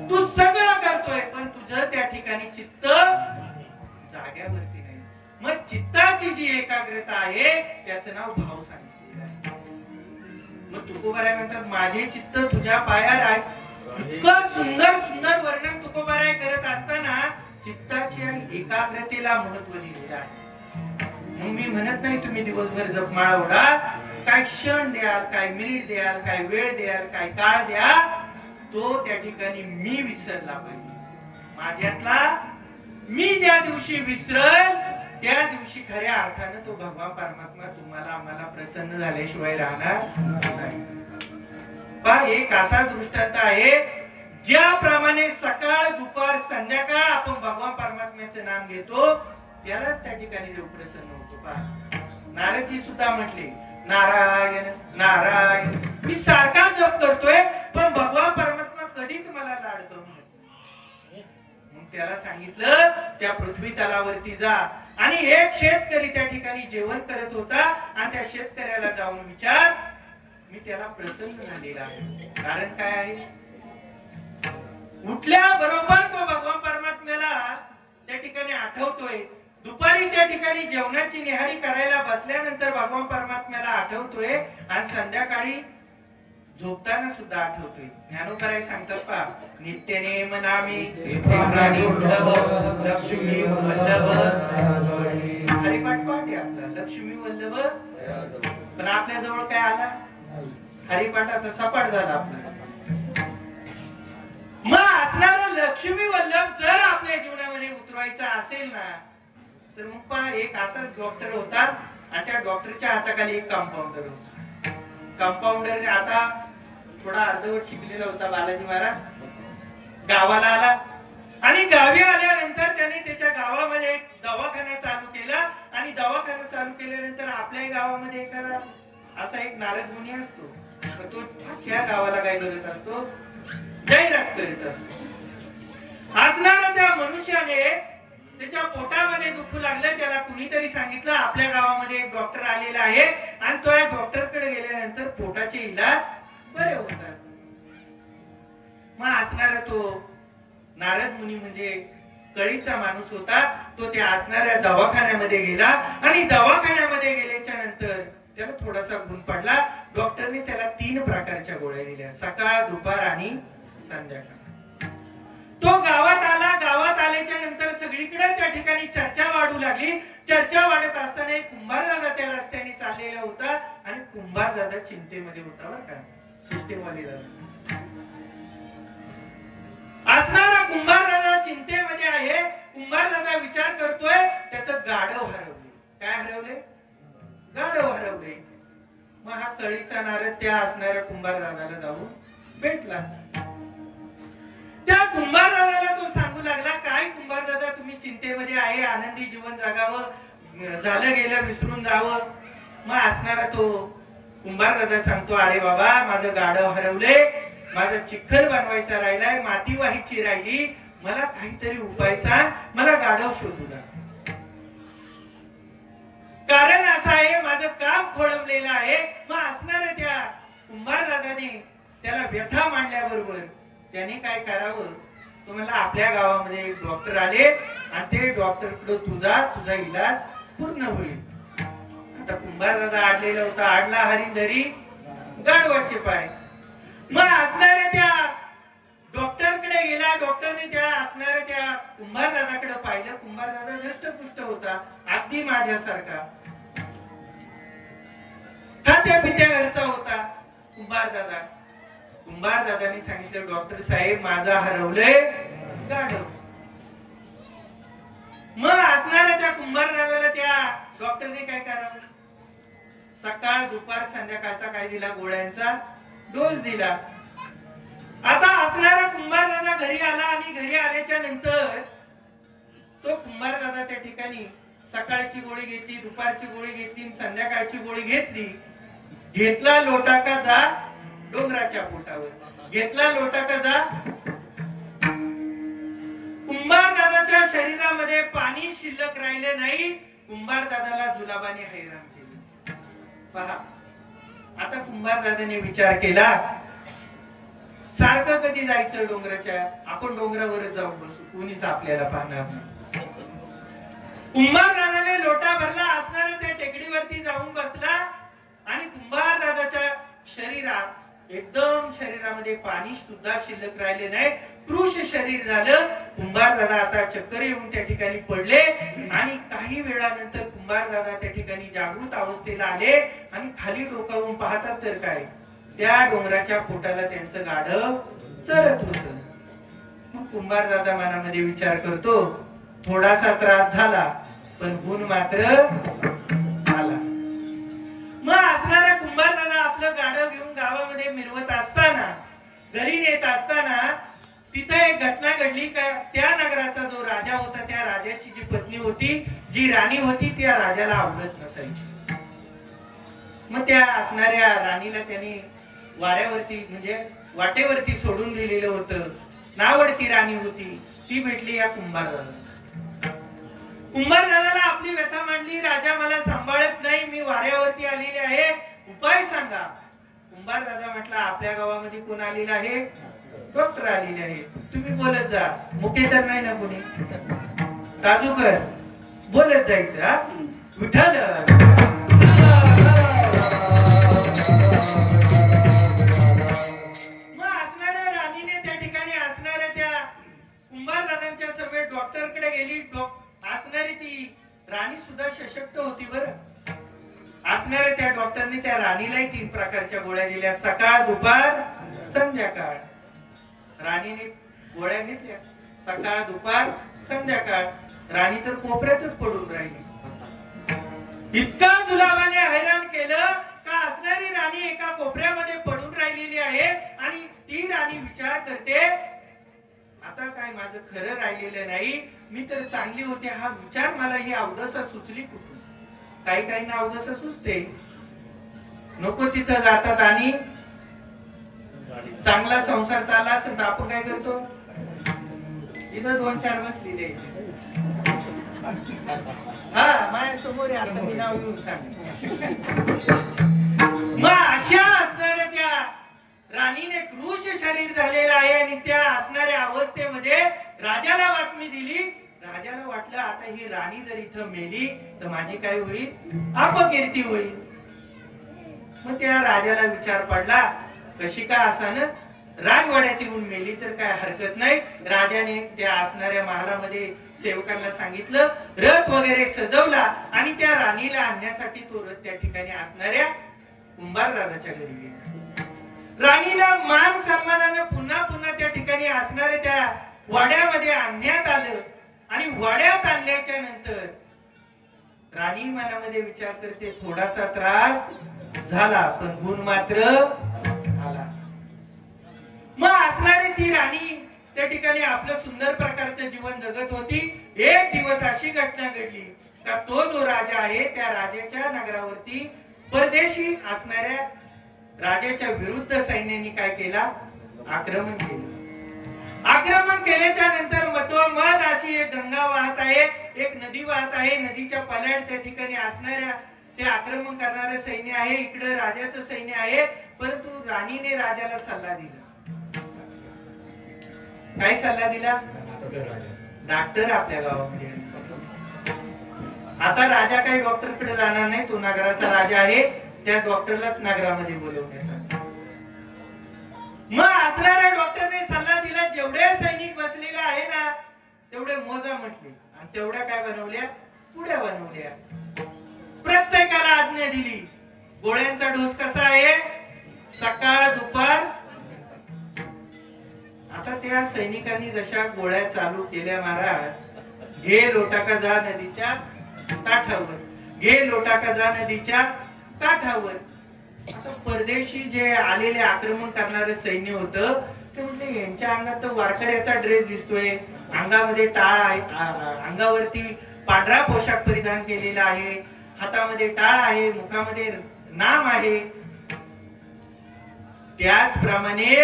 तू सगळं करतोय पण तुझं त्या ठिकाणी चित्त जाग्यावरती नाही. मग चित्ताची जी एकाग्रता आहे त्याचं नाव भाव सांगितलेलं आहे. मग तुकोबाराय म्हणतात, माझे चित्त तुझ्या पायावर आहे. इतकं सुंदर सुंदर वर्णन तुकोबाराय करत असताना चित्ताची आणि एकाग्रतेला महत्व दिलेलं आहे. मग मी म्हणत नाही तुम्ही दिवसभर जपमाळा ओढा, काय क्षण द्याल, काय मिनिट द्याल, काय वेळ द्याल, काय काळ द्या, तो त्या ठिकाणी मी विसरला पाहिजे. माझ्यातला मी ज्या दिवशी विसरल त्या दिवशी खऱ्या अर्थानं तो भगवान परमात्मा तुम्हाला आम्हाला प्रसन्न झाल्याशिवाय राहणार नाही. पहा, एक असा दृष्टांत आहे, ज्याप्रमाणे सकाळ दुपार संध्याकाळ आपण भगवान परमात्म्याचं नाम घेतो त्यालाच त्या ठिकाणी देव प्रसन्न होतो. पहा, नारदजी सुद्धा म्हटले, नारायण नारायण, मी सारखा जप करतोय पण भगवान परमात्मा कधीच मला लाड करू नये. मग त्याला सांगितलं, त्या पृथ्वी तलावरती जा आणि एक शेतकरी त्या ठिकाणी जेवण करत होता आणि त्या शेतकऱ्याला जाऊन विचार, मी त्याला प्रसन्न झालेला आहे. कारण काय आहे, उठल्या बरोबर तो भगवान परमात्म्याला त्या ठिकाणी आठवतोय. दुपारी त्या ठिकाणी जेवणाची निहारी करायला बसल्यानंतर भगवान परमात्म्याला आठवतोय आणि संध्याकाळी झोपताना सुद्धा आठवतोय. ज्ञानोबराय सांगतात, पहा, नित्य नेम नामी लक्ष्मी वल्लभ. हरिपाठ पाठ आहे आपला, लक्ष्मी वल्लभ. पण आपल्या जवळ काय आला, हरिपाठाचा सपाट झाला आपला. मग असणारा लक्ष्मी वल्लभ जर आपल्या जीवनामध्ये उतरवायचा असेल ना, तर मग पहा, एक असाच डॉक्टर होता आणि त्या डॉक्टरच्या हाताखाली एक कंपाऊंडर होता. कंपाऊंडर आता थोडा अर्धवट शिकलेला होता. बालाजी महाराज गावाला आला आणि गावी आल्यानंतर त्याने त्याच्या गावामध्ये एक दवाखाना चालू केला आणि दवाखाना चालू केल्यानंतर आपल्या गावामध्ये एखादा असा एक नारद मुनी असतो, तो अख्ख्या गावाला काय करत असतो, जाहिरात करीत असतो. असणाऱ्या त्या मनुष्याने त्याच्या पोटामध्ये दुखू लागलं. त्याला कुणीतरी सांगितलं आपल्या गावामध्ये एक डॉक्टर आलेला आहे आणि तो या डॉक्टरकडे गेल्यानंतर पोटाचे इलाज बरे होतात. मग असणारा तो नारद मुनी म्हणजे कळीचा माणूस होता. तो त्या असणाऱ्या दवाखान्यामध्ये गेला आणि दवाखान्यामध्ये गेल्याच्या नंतर त्याला थोडासा गुण पडला. डॉक्टरने त्याला 3 प्रकारच्या गोळ्या दिल्या, सकाळ, दुपार आणि संध्याकाळ. तो गावात आला. गावात आल्याच्या नंतर सगळीकडे त्या ठिकाणी चर्चा वाढू लागली. चर्चा वाढत असताना एक कुंभारदादा त्या रस्त्याने चाललेला होता आणि कुंभारदादा चिंतेमध्ये होता बरं का. चिंतेवाली दादा असणारा कुंभारदादा चिंतेमध्ये आहे. कुंभारदादा विचार करतोय त्याचं गाढव हरवले. काय हरवले? गाढव हरवले. मग हा कळीचा नारद त्या असणाऱ्या कुंभारदादाला जाऊन भेटला. त्या कुंभारदादाला तो सांगू लागला, काय कुंभारदादा तुम्ही चिंतेमध्ये आहे, आनंदी जीवन जगावं, झालं गेलं विसरून जावं. मग असणारा तो कुंभारदादा सांगतो, अरे बाबा माझं गाढव हरवले, माझा चिखल बनवायचा राहिलाय, माती व्हायची राहिली, मला काहीतरी उपाय सांग, मला गाढव शोधू लाग. कारण असं आहे माझं काम खोळंबलेलं आहे. मग असणाऱ्या त्या कुंभारदादाने त्याला व्यथा मांडल्याबरोबर त्याने काय करावं, तो म्हणला आपल्या गावामध्ये एक डॉक्टर आले आणि ते डॉक्टरकडे तुझा इलाज पूर्ण होईल. आता कुंभारदादा आडलेला होता, आडला हरिंदरी गाढवाचे पाय. मग असणाऱ्या त्या डॉक्टरकडे गेला. डॉक्टरने त्या असणाऱ्या त्या कुंभारदादाकडे पाहिलं. कुंभारदादा दष्टपुष्ट होता, अगदी माझ्यासारखा, खात्या पित्या घरचा होता कुंभारदादा. कुंभारदादाने सांगितलं, डॉक्टर साहेब माझा हरवलंय गाढव. मग असणाऱ्या त्या कुंभारदादाला त्या डॉक्टरने काय करावं, सकाळ दुपार संध्याकाळचा काय दिला, गोळ्यांचा डोस दिला. आता असणारा कुंभारदादा घरी आला आणि घरी आल्याच्या नंतर तो कुंभारदादा त्या ठिकाणी सकाळची गोळी घेतली, दुपारची गोळी घेतली, संध्याकाळची गोळी घेतली. घेतला लोटा का जा डोंगराच्या पोटावर, घेतला लोटा का जा. कुंभारदादाच्या शरीरामध्ये पाणी शिल्लक राहिले नाही. कुंभारदादाला जुलाबाने हैराण केले. पहा, आता कुंभारदादाने विचार केला, सारखं कधी जायचं डोंगराच्या, आपण डोंगरावरच जाऊन बसू, कोणीच आपल्याला पाहणार नाही. कुंभारदादाने लोटा भरला, असणाऱ्या त्या टेकडीवरती जाऊन बसला आणि कुंभारदादाच्या शरीरात एकदम शरीरामध्ये पाणी सुद्धा शिल्लक राहिले नाही. कृश शरीर झालं. कुंभारदादा आता चक्कर येऊन त्या ठिकाणी पडले आणि काही वेळानंतर कुंभारदादा त्या ठिकाणी जागृत अवस्थेला आले आणि खाली डोकावून पाहतात तर काय, त्या डोंगराच्या पोटाला त्यांचं गाढव चरत होत. मग कुंभारदादा मनामध्ये विचार करतो, थोडासा त्रास झाला पण गुण मात्र आला. मग असणारा कुंभारदादा आपलं गाढव घेऊन गावामध्ये मिरवत असताना, घरी नेत असताना तिथे एक घटना घडली. का त्या नगराचा जो राजा होता, त्या राजाची जी पत्नी होती, जी राणी होती, त्या राजाला आवडत नसायची. मग त्या असणाऱ्या राणीला त्यांनी वाऱ्यावरती म्हणजे वाटेवरती सोडून दिलेलं होतं. नावडती राणी होती, ती भेटली या कुंभारदादाला. कुंभारदादाला आपली व्यथा मांडली, राजा मला सांभाळत नाही, मी वाऱ्यावरती आलेले आहे, उपाय सांगा. कुंभारदादा म्हटला, आपल्या गावामध्ये कोण आलेला आहे, डॉक्टर आलेले आहे, तुम्ही बोलत जा, मुके तर नाही ना कोणी, काजूकर बोलत जायचं. हा विठ्ठल. मग असणाऱ्या राणीने त्या ठिकाणी असणाऱ्या त्या कुंभारदादांच्या सभेत डॉक्टरकडे गेली. असणारी ती राणी सुद्धा सशक्त होती बरं. असणाऱ्या त्या डॉक्टरने त्या राणीलाही 3 प्रकारच्या गोळ्या दिल्या, सकाळ दुपार संध्याकाळ. राणीने गोळ्या घेतल्या, सकाळ दुपार संध्याकाळ. राणी तर कोपऱ्यातच पडून राहिली. इतका जुलाबाने हैराण केलं का असणारी राणी एका कोपऱ्यामध्ये पडून राहिलेली आहे आणि ती राणी विचार करते, आता काय माझं खरं राहिलेलं नाही, मी तर चांगली होते, हा विचार मला ही अवदसा सुचली कुठून. काही काहींना अवदसा सुचते, नको तिथं जातात आणि चांगला संसार चालला असेल तर आपण काय करतो, इथं 2-4 बसलेले हा माझ्या समोर आहे, आता मी नाव घेऊन सांग. मग अशा असणाऱ्या त्या राणीने कृश शरीर झालेलं आहे आणि त्या असणाऱ्या अवस्थेमध्ये राजाला बातमी दिली. राजाला वाटलं आता ही राणी जर इथं मेली तर माझी काय होईल, अपकीर्ती होईल. मग त्या राजाला विचार पडला कशी काय असानं राजवाड्यात येऊन मेली तर काय हरकत नाही. राजाने त्या असणाऱ्या महालामध्ये सेवकांना सांगितलं, रथ वगैरे सजवला आणि त्या राणीला आणण्यासाठी तो रथ त्या ठिकाणी असणाऱ्या कुंभार दादाच्या घरी गेला. राणीला मान सन्मानानं पुन्हा पुन्हा त्या ठिकाणी असणाऱ्या त्या वाड्यामध्ये आणण्यात आलं आणि वाड्यात आणल्याच्या नंतर राणी मनामध्ये विचार करते थोडासा त्रास झाला पण गुण मात्र आला. मग असणारी ती राणी त्या ठिकाणी आपलं सुंदर प्रकारचं जीवन जगत होती. एक दिवस अशी घटना घडली का तो जो राजा आहे त्या राजाच्या नगरावरती परदेशी असणाऱ्या राजाच्या विरुद्ध सैन्याने काय केला, आक्रमण केलं. आक्रमण केल्याच्या नंतर मधोमध अशी एक गंगा वाहत आहे, एक नदी वाहत आहे. नदीच्या पल्याड त्या ठिकाणी असणाऱ्या ते आक्रमण करणारे सैन्य आहे, इकडे राजाचं सैन्य आहे. परंतु राणीने राजाला सल्ला दिला. काय सल्ला दिला, डॉक्टर आपल्या गावामध्ये आता राजा काही डॉक्टरकडे जाणार नाही, तो नगराचा राजा आहे, त्या डॉक्टरलाच नगरामध्ये बोलवण्यात. मग असणाऱ्या डॉक्टरने सल्ला दिला जेवढे सैनिक बसलेले आहे ना तेवढे मोजा म्हटले आणि तेवढ्या काय बनवल्या, पुड्या बनवल्या. प्रत्येकाला आज्ञा दिली. गोळ्यांचा डोस कसा आहे, सकाळ दुपार. आता त्या सैनिकांनी जशा गोळ्या चालू केल्या, महाराज घे लोटाका जा नदीच्या काठावर, घे लोटाका जा नदीच्या काठावर. आता परदेशी जे आलेले आक्रमण करणारे सैन्य होतं ते म्हटले यांच्या अंगात तर वारकऱ्याचा ड्रेस दिसतोय, अंगामध्ये टाळ आहे, अंगावरती पांढरा पोशाख परिधान केलेला आहे, हातामध्ये टाळ आहे, मुखामध्ये नाम आहे. त्याचप्रमाणे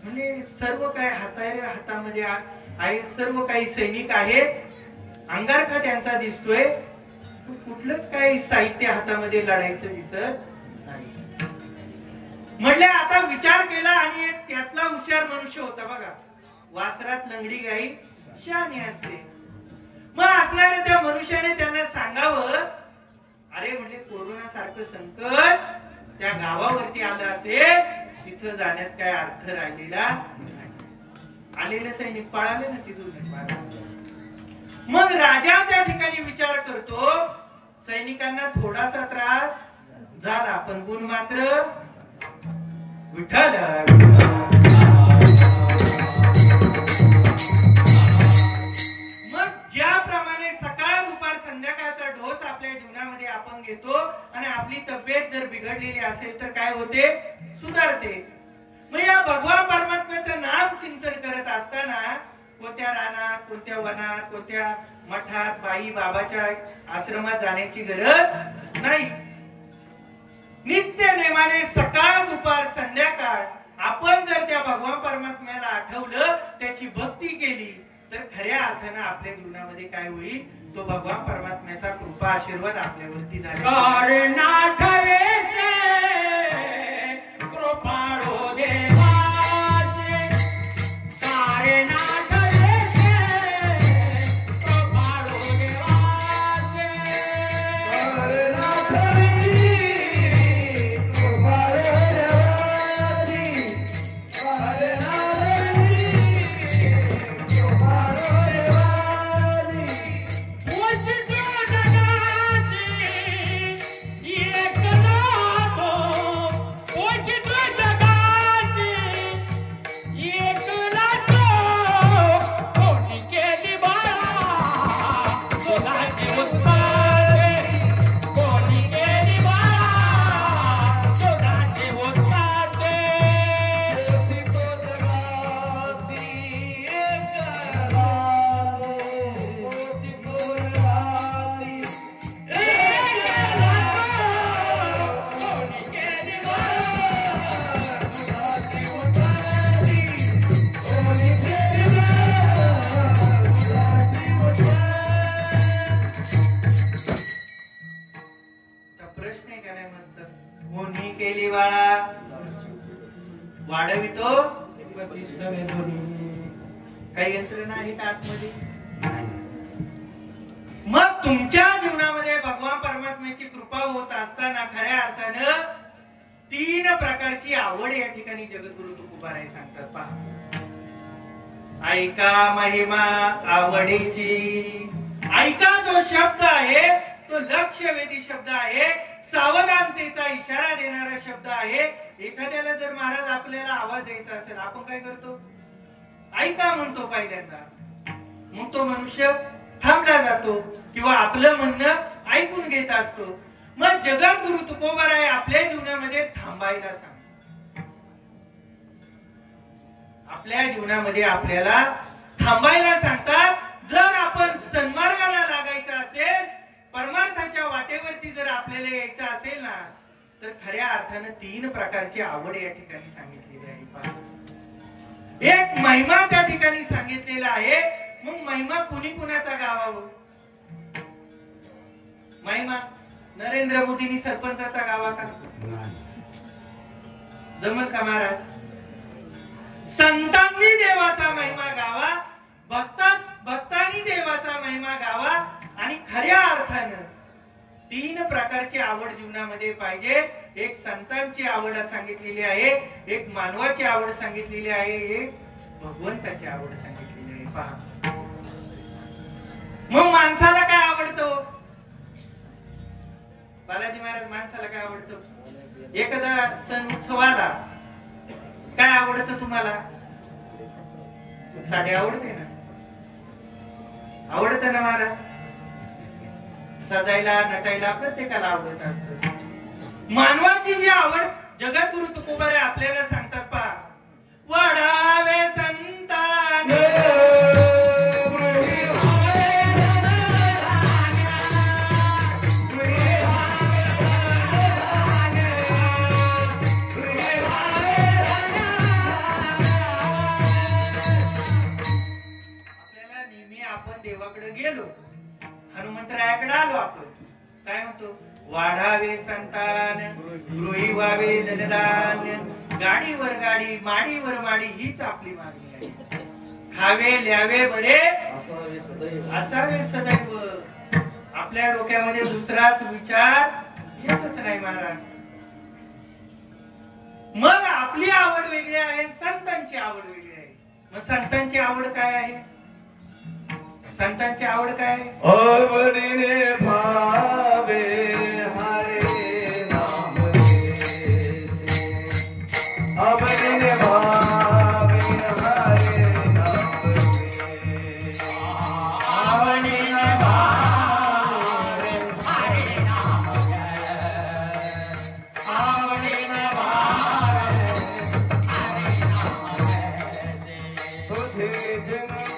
म्हणजे सर्व काय हातामध्ये आहे, सर्व काही सैनिक आहेत, अंगारखा त्यांचा दिसतोय, कुठलंच काही साहित्य हातामध्ये लढायचं दिसत नाही. म्हटले आता विचार केला आणि एक त्यातला हुशार मनुष्य होता बघा, वासरात लंगडी गाई शहाणी असते. मग असणाऱ्या त्या मनुष्याने त्यांना सांगावं, अरे म्हणजे कोरोना सारखं संकट त्या गावावरती आलं असेल, तिथं जाण्यात काय अर्थ राहिलेला नाही. आलेले सैनिक पळाले ना तिथून. मग राजा त्या ठिकाणी विचार करतो सैनिकांना थोडासा त्रास झाला पण गुण मात्र विठ्ठल. मग ज्याप्रमाणे सकाळ दुपार संध्याकाळचा डोस आपल्या जीवनामध्ये आपण घेतो आणि आपली तब्येत जर बिघडलेली असेल तर काय होते, सुधारते. मग या भगवान परमात्म्याचं नाम चिंतन करत असताना कोणत्या रानात, कोणत्या वनात, कोणत्या मठात, बाई बाबाच्या आश्रमात जाण्याची गरज नाही. नित्य नेमाने सकाळ दुपार संध्याकाळ आपण जर त्या भगवान परमात्म्याला आठवलं, त्याची भक्ती केली तर खऱ्या अर्थानं आपल्या जीवनामध्ये काय होईल, तो भगवान परमात्म्याचा कृपा आशीर्वाद आपल्यावरती झाला. कृपाळो देवाचे कारणात एक वाढवितो काही यंत्रणा आहे का आतमध्ये? मग तुमच्या जीवनामध्ये भगवान परमात्म्याची कृपा होत असताना खऱ्या अर्थानं 3 प्रकारची आवड या ठिकाणी जगद्गुरु तुकोबाराय सांगतात. पहा, ऐका महिमा आवडीची. ऐका जो शब्द आहे तो लक्षवेधी शब्द आहे, सावधानतेचा इशारा देणारा शब्द आहे. एखाद्याला जर महाराज आपल्याला आवाज द्यायचा असेल, आपण काय करतो? ऐका म्हणतो पहिल्यांदा, मग तो मनुष्य थांबला जातो किंवा आपलं म्हणणं ऐकून घेत असतो. मग जगद्गुरु तुकोबाराय आपल्या जीवनामध्ये थांबायला सांगतात. आपल्या जीवनामध्ये आपल्याला थांबायला सांगतात. जर आपण सन्मार्गाला लागायचं असेल, परमार्थाच्या वाटेवरती जर आपल्याला यायचं असेल ना, तर खऱ्या अर्थानं 3 प्रकारची आवड या ठिकाणी सांगितलेली आहे. पहा, एक महिमा त्या ठिकाणी सांगितलेला आहे. मग महिमा कुणी कुणाचा गावावर? महिमा नरेंद्र मोदींनी सरपंचाचा गावा का? जमल का महाराज? संतांनी देवाचा महिमा गावा, भक्तांनी देवाचा महिमा गावा. आणि खऱ्या अर्थानं 3 प्रकारची आवड जीवनामध्ये पाहिजे. एक संतांची आवड सांगितलेली आहे, एक मानवाची आवड सांगितलेली आहे, एक भगवंताची आवड सांगितलेली आहे. पहा, मग माणसाला काय आवडतं? बालाजी महाराज, माणसाला काय आवडतं? एखादा सण उत्सवाला काय आवडतं तुम्हाला? साडी आवडते ना? आवडतं ना महाराज? सजायला नटायला प्रत्येकाला आवडत असतं. मानवाची जी आवड जगद्गुरु तुकोबाराय आपल्याला सांगतात. पहा, वाढावे संतान देवाकडे गेलो, हनुमंतरायाकडे आलो, आपण काय म्हणतो? वाढावे संतान, गृही व्हावे धनदान, गाडीवर गाडी, माडीवर माडी, हीच आपली मागणी आहे. खावे ल्यावे बरे, असावे सदैव. आपल्या डोक्यामध्ये दुसराच विचार येतच नाही महाराज. मग आपली आवड वेगळी आहे, संतांची आवड वेगळी आहे. मग संतांची आवड काय आहे? संतांची आवड काय? आवडीने भावे हरे नाम घेसे, आवडीने भावे हरे नाम घेसे, आवडीने भावे हरे नाम घेसे, आवडीने भावे हरे नाम घेसे. तुझे चिंता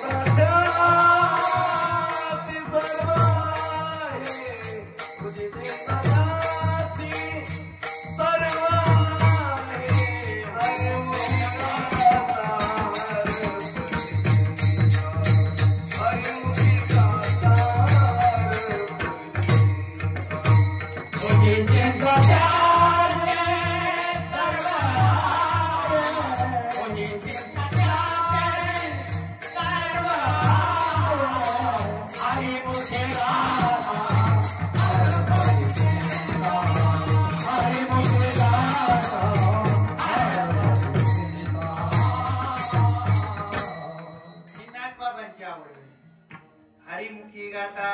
हरिमुखी गाता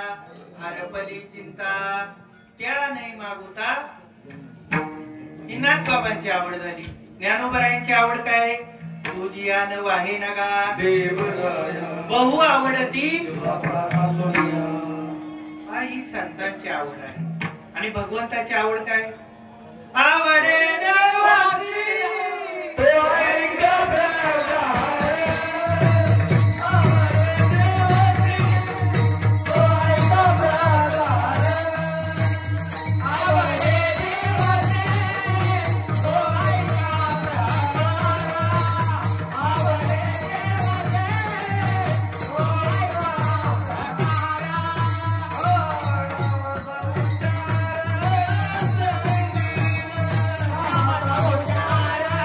हरपली चिंता त्या नाही मागुता. ही नाथ बाबांची आवड झाली. ज्ञानोबरायांची आवड काय? तुझियान वाहे नगा देवराया बहु आवडती. ही संतांची आवड आहे. आणि भगवंताची आवड काय? आवडे देवाची Hare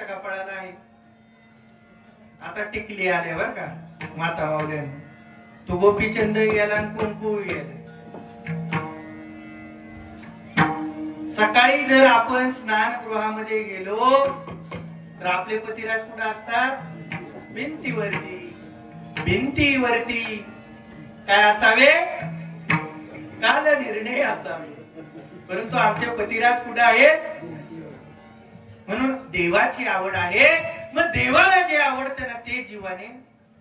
कोणाच्या कपाळाला आहे? आता टिकली आले बर का माता माऊल्यानं. तू गोपीचंद गेला आणि कुंकू गेला. सकाळी जर आपण स्नानगृहामध्ये गेलो तर आपले पतिराज कुठे असतात? भिंतीवरती. भिंतीवरती काय असावे? काल निर्णय असावे. परंतु आमचे पतिराज कुठे आहेत? म्हणून देवाची आवड आहे. मग देवाला जे आवडतं ना ते जीवाने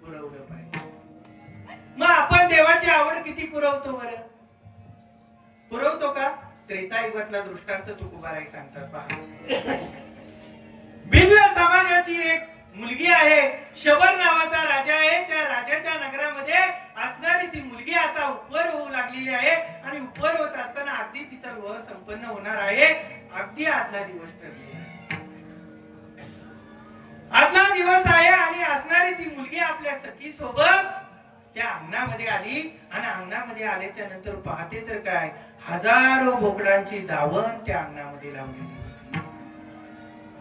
पुरवलं पाहिजे. मग आपण देवाची आवड किती पुरवतो बरं? पुरवतो का? त्रेतायुगातला दृष्टांत तुकोबाराय सांगतात पहा. भिल्ल समाजाची एक मुलगी आहे, शबर नावाचा राजा आहे. त्या राजाच्या नगरामध्ये असणारी ती मुलगी आता उपर होऊ लागलेली आहे आणि उपर होत असताना अगदी तिचा विवाह संपन्न होणार आहे. अगदी आदला दिवस ठरलेला आहे. आदला दिवस आहे आणि असणारी ती मुलगी आपल्या सखी सोबत त्या अंगणामध्ये आली आणि अंगणामध्ये आल्याच्या नंतर पाहते तर काय, हजारो बोकडांची दावण त्या अंगणामध्ये लावलेली होती.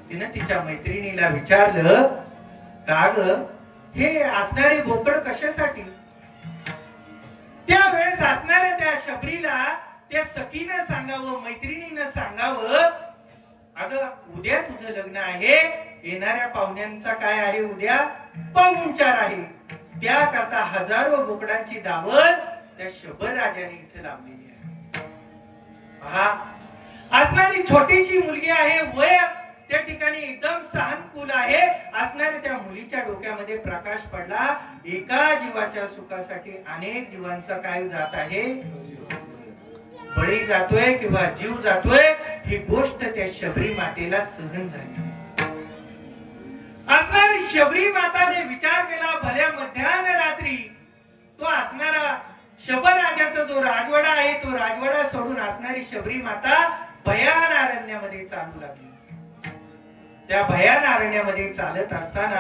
तिनं तिच्या मैत्रिणीला विचारलं, का ग हे असणारे बोकड कशासाठी? त्यावेळेस असणाऱ्या त्या शबरीला त्या सखीनं सांगावं, मैत्रिणीनं सांगावं, अगं उद्या तुझं लग्न आहे, येणाऱ्या पाहुण्यांचा काय आहे? उद्या पाहुणचार आहे. त्याकरता हजारो बोकडांची दावण त्या शबर राजाने इथे लावलेली आहे. पहा, असणारी छोटीशी मुलगी आहे, वय त्या ठिकाणी एकदम सहनकुल आहे. असणाऱ्या त्या मुलीच्या डोक्यामध्ये प्रकाश पडला. एका जीवाच्या सुखासाठी अनेक जीवांचा काय जात आहे? बळी जातोय किंवा जीव जातोय. ही गोष्ट त्या शबरी मातेला सहन झाली. असणारी शबरी माताने विचार केला, भल्या मध्यान्ह रात्री तो असणारा शबर राजाचा जो राजवाडा आहे तो राजवाडा सोडून असणारी शबरी माता भयान अरण्यामध्ये चालू लागली. त्या भयान अरण्यामध्ये चालत असताना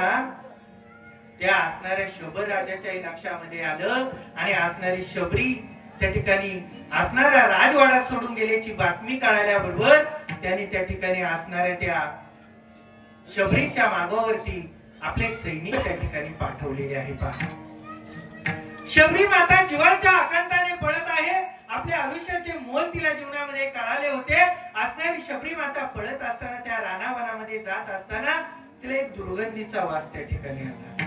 त्या असणाऱ्या शबर राजाच्या लक्षामध्ये आलं आणि असणारी शबरी त्या ठिकाणी असणारा राजवाडा सोडून गेल्याची बातमी कळाल्याबरोबर त्याने त्या ठिकाणी असणाऱ्या त्या शबरीच्या मागावरती आपले सैनिक त्या ठिकाणी पाठवलेले आहे. पहा, शबरी माता जीवाच्या आकांताने पळत आहे. आपल्या आयुष्याचे मोल तिला जीवनामध्ये कळाले होते. असणारी शबरी माता पळत असताना त्या रानावनामध्ये जात असताना तिला एक दुर्गंधीचा वास त्या ठिकाणी आला.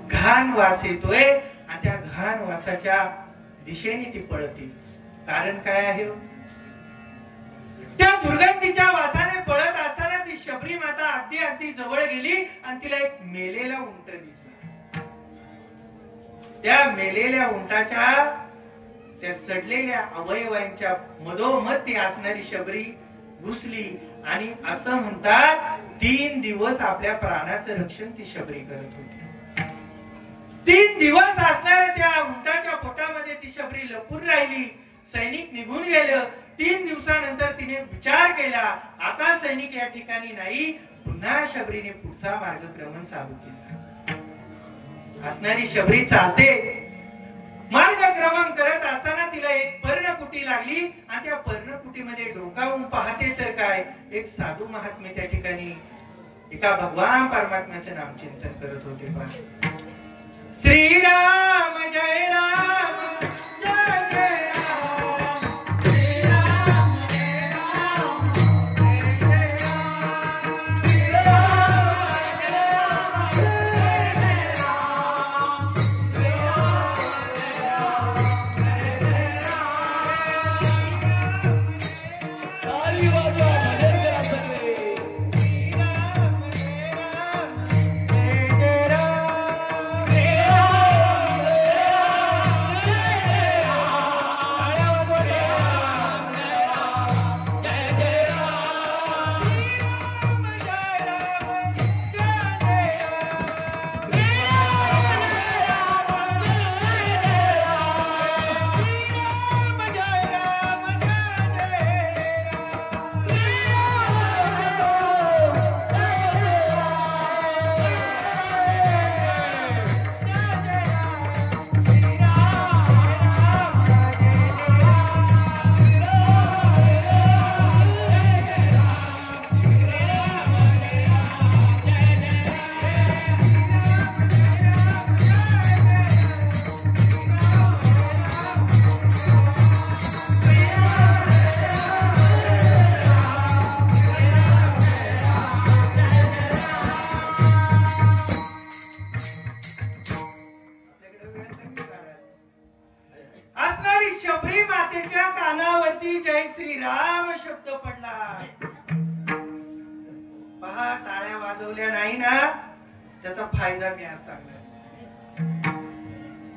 घाण वास येतोय आणि त्या घाण वासाच्या दिशेने ती पळते. कारण काय आहे? त्या दुर्गंधीच्या वासाने पळत असताना ती शबरी माता अगदी अगदी जवळ गेली आणि तिला एक मेलेला उंट दिसला. त्या मेलेल्या उंटाच्या त्या सडलेल्या अवयवांच्या मधोमध ती असणारी शबरी घुसली आणि असं म्हणतात 3 दिवस आपल्या प्राणाचं रक्षण ती शबरी करत होती. 3 दिवस असणाऱ्या त्या उंटाच्या पोटामध्ये ती शबरी लपून राहिली. सैनिक निघून गेलं. 3 दिवसानंतर तिने विचार केला, आता सैनिक या ठिकाणी नाही. पुन्हा शबरीने पुढचा मार्गक्रमण चालू केला. असणारी शबरी चालते. मार्गक्रमण करत असताना तिला एक पर्णकुटी लागली आणि त्या पर्णकुटीमध्ये डोकावून पाहते तर काय, एक साधू महात्मे त्या ठिकाणी एका भगवान परमात्म्याचं नामचिंतन करत होते. श्रीराम जय राम जय जय शब्द पडला. पहा, टाळ्या वाजवल्या नाही ना, त्याचा फायदा मी आज सांगणार.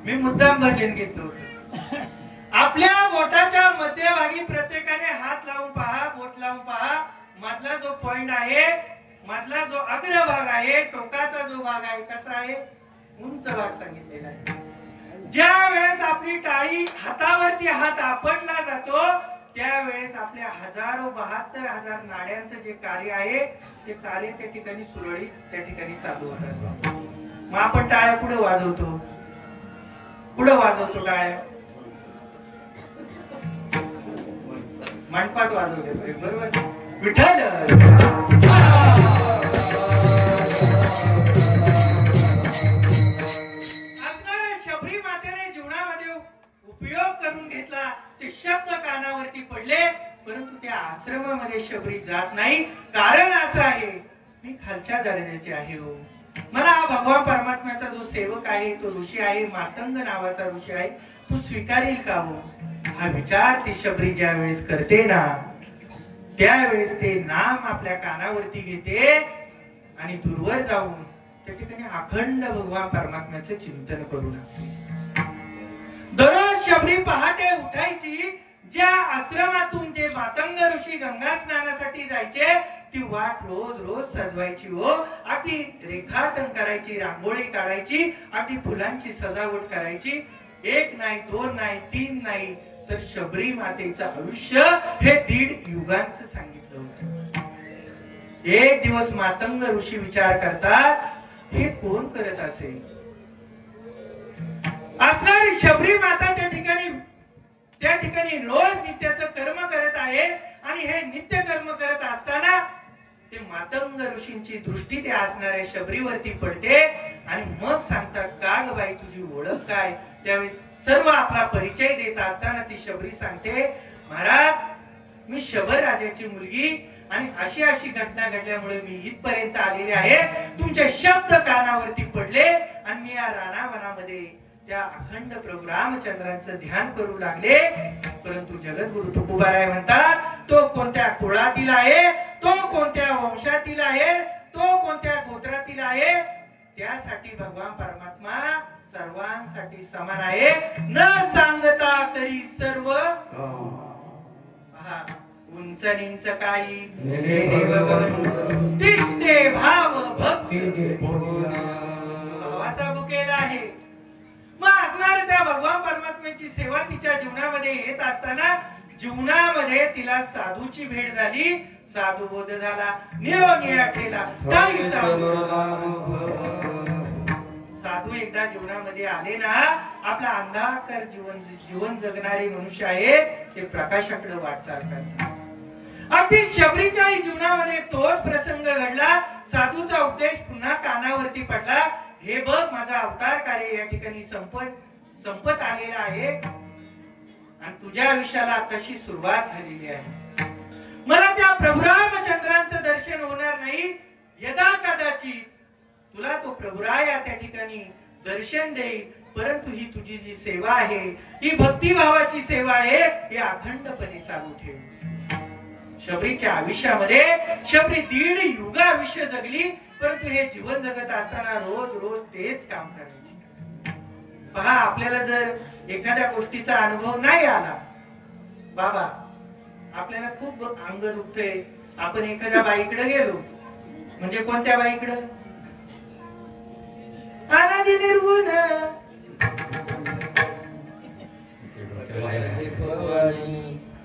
मी मुद्दाम भजन घेतलं होतं. आपल्या बोटाच्या मध्यभागी प्रत्येकाने हात लावून पहा, बोट लावून पहा. मधला जो पॉइंट आहे, मधला जो अग्रभाग आहे, टोकाचा जो भाग आहे, कसा आहे? उंच भाग सांगितलेला आहे. ज्या वेळेस आपली टाळी हातावरती हात आपटला जातो, त्यावेळेस आपल्या 72,000 नाड्यांचं जे कार्य आहे, ते कार्य त्या ठिकाणी सुरळीत त्या ठिकाणी चालू होत असतं. मग आपण टाळ्या कुठे वाजवतो? कुठे वाजवतो टाळ्या? मंडपात वाजवतो, बरोबर? विठ्ठल असणाऱ्या शबरी मातेने जीवनामध्ये उपयोग करून घेतला. ते शब्द कानावरती पडले, परंतु त्या आश्रमामध्ये शबरी जात नाही. कारण असं आहे, मी खालच्या दर्जाचे आहे हो. मला हा भगवान परमात्म्याचा जो सेवक आहे, तो ऋषी आहे, मातंग नावाचा ऋषी आहे, तो स्वीकारेल का हो? हा विचार ती शबरी ज्या वेळेस करते ना, त्यावेळेस ते नाम आपल्या कानावरती घेते आणि दूरवर जाऊन त्या ठिकाणी अखंड भगवान परमात्म्याचे चिंतन करू लागते. दररोज शबरी पहाटे उठायची. ज्या आश्रमातून जे मातंग ऋषी गंगा स्नानासाठी जायचे, ती वाट रोज रोज सजवायची हो. अगदी रेखाटन करायची, रांगोळी काढायची, अगदी फुलांची सजावट करायची. 1 नाही, 2 नाही, 3 नाही, तर शबरी मातेचं आयुष्य हे 1.5 युगांचं सांगितलं होतं. एक दिवस मातंग ऋषी विचार करतात, हे कोण करत असेल? असणारी शबरी माता त्या ठिकाणी रोज नित्याचं कर्म करत आहे. आणि हे नित्य कर्म करत असताना ते मातंग ऋषींची दृष्टी त्या असणाऱ्या शबरीवरती पडते. आणि मग सांगतात, का ग बाई, तुझी ओळख काय? त्यावेळी सर्व आपला परिचय देत असताना ती शबरी सांगते, महाराज, मी शबर राजाची मुलगी, आणि अशी अशी घटना घडल्यामुळे मी इथपर्यंत आलेले आहे. तुमचे शब्द कानावरती पडले आणि मी या रानावनामध्ये त्या अखंड प्रभू रामचंद्रांचं ध्यान करू लागले. परंतु जगद्गुरु तुकोबाराय म्हणतात, तो कोणत्या कुळातील आहे, तो कोणत्या वंशातील आहे, तो कोणत्या गोत्रातील आहे, त्यासाठी भगवान परमात्मा सर्वांसाठी समान आहे. न सांगता करी सर्व. पहा, उंच नींच काही तिष्ठे भाव भक्ती भावाचा बुकेला आहे. मग असणाऱ्या त्या भगवान परमात्म्याची सेवा तिच्या जीवनामध्ये येत असताना जीवनामध्ये तिला साधूची भेट झाली. साधू बोध झाला, निरोनिया ठेला. साधू एकदा जीवनामध्ये आले ना, आपला अंधाकर जीवन जगणारे मनुष्य आहे, ते प्रकाशाकडे वाटचाल करतात. अगदी शबरीच्याही जीवनामध्ये तोच प्रसंग घडला. साधूचा उपदेश पुन्हा कानावरती पडला. हे बघ, माझा अवतार कार्य या ठिकाणी संपत आलेला आहे आणि तुझ्या आयुष्याला तशी सुरुवात झालेली आहे. मला त्या प्रभू रामचंद्रांचं दर्शन होणार नाही. यदा कदाचित तुला तो प्रभुराया त्या ठिकाणी दर्शन देईल. परंतु ही तुझी जी सेवा आहे, ही भक्तिभावाची सेवा आहे, ही अखंडपणे चालू ठेव. शबरीच्या आयुष्यामध्ये शबरी 1.5 युग आयुष्य जगली. परंतु हे जीवन जगत असताना रोज रोज तेच काम करायचे. पहा, आपल्याला जर एखाद्या गोष्टीचा अनुभव नाही आला, बाबा आपल्याला खूप अंग दुखतंय, आपण एखाद्या बाईकडे गेलो, म्हणजे कोणत्या बाईकडे? अनादि निर्गुण.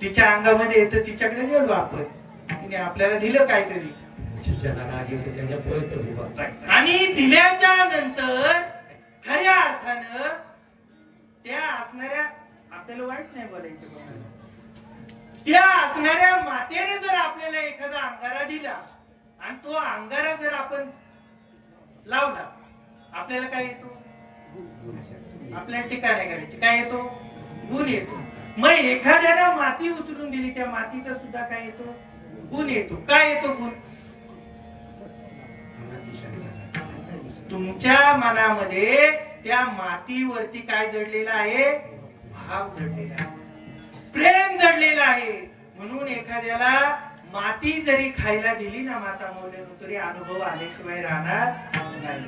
तिच्या अंगामध्ये येतं, तिच्याकडे गेलो आपण, तिने आपल्याला दिलं काहीतरी, आणि दिल्याच्या नंतर खऱ्या अर्थानं त्या असणाऱ्या, आपल्याला वाईट नाही बोलायचं, त्या असणाऱ्या मातेने जर आपल्याला एखादा अंगारा दिला आणि तो अंगारा जर आपण लावला, आपल्याला काय येतो? आपल्याला टीका नाही करायची, काय येतो? गुण येतो. मग एखाद्यानं माती उचलून दिली, त्या मातीचा सुद्धा काय येतो? गुण येतो. काय येतो गुण? तुमच्या मनामध्ये त्या मातीवरती काय जडलेला आहे? भाव जडलेला आहे, प्रेम जडलेला आहे. म्हणून एखाद्याला माती जरी खायला दिली ना माता मौल्यानं तरी अनुभव आल्याशिवाय राहणार नाही.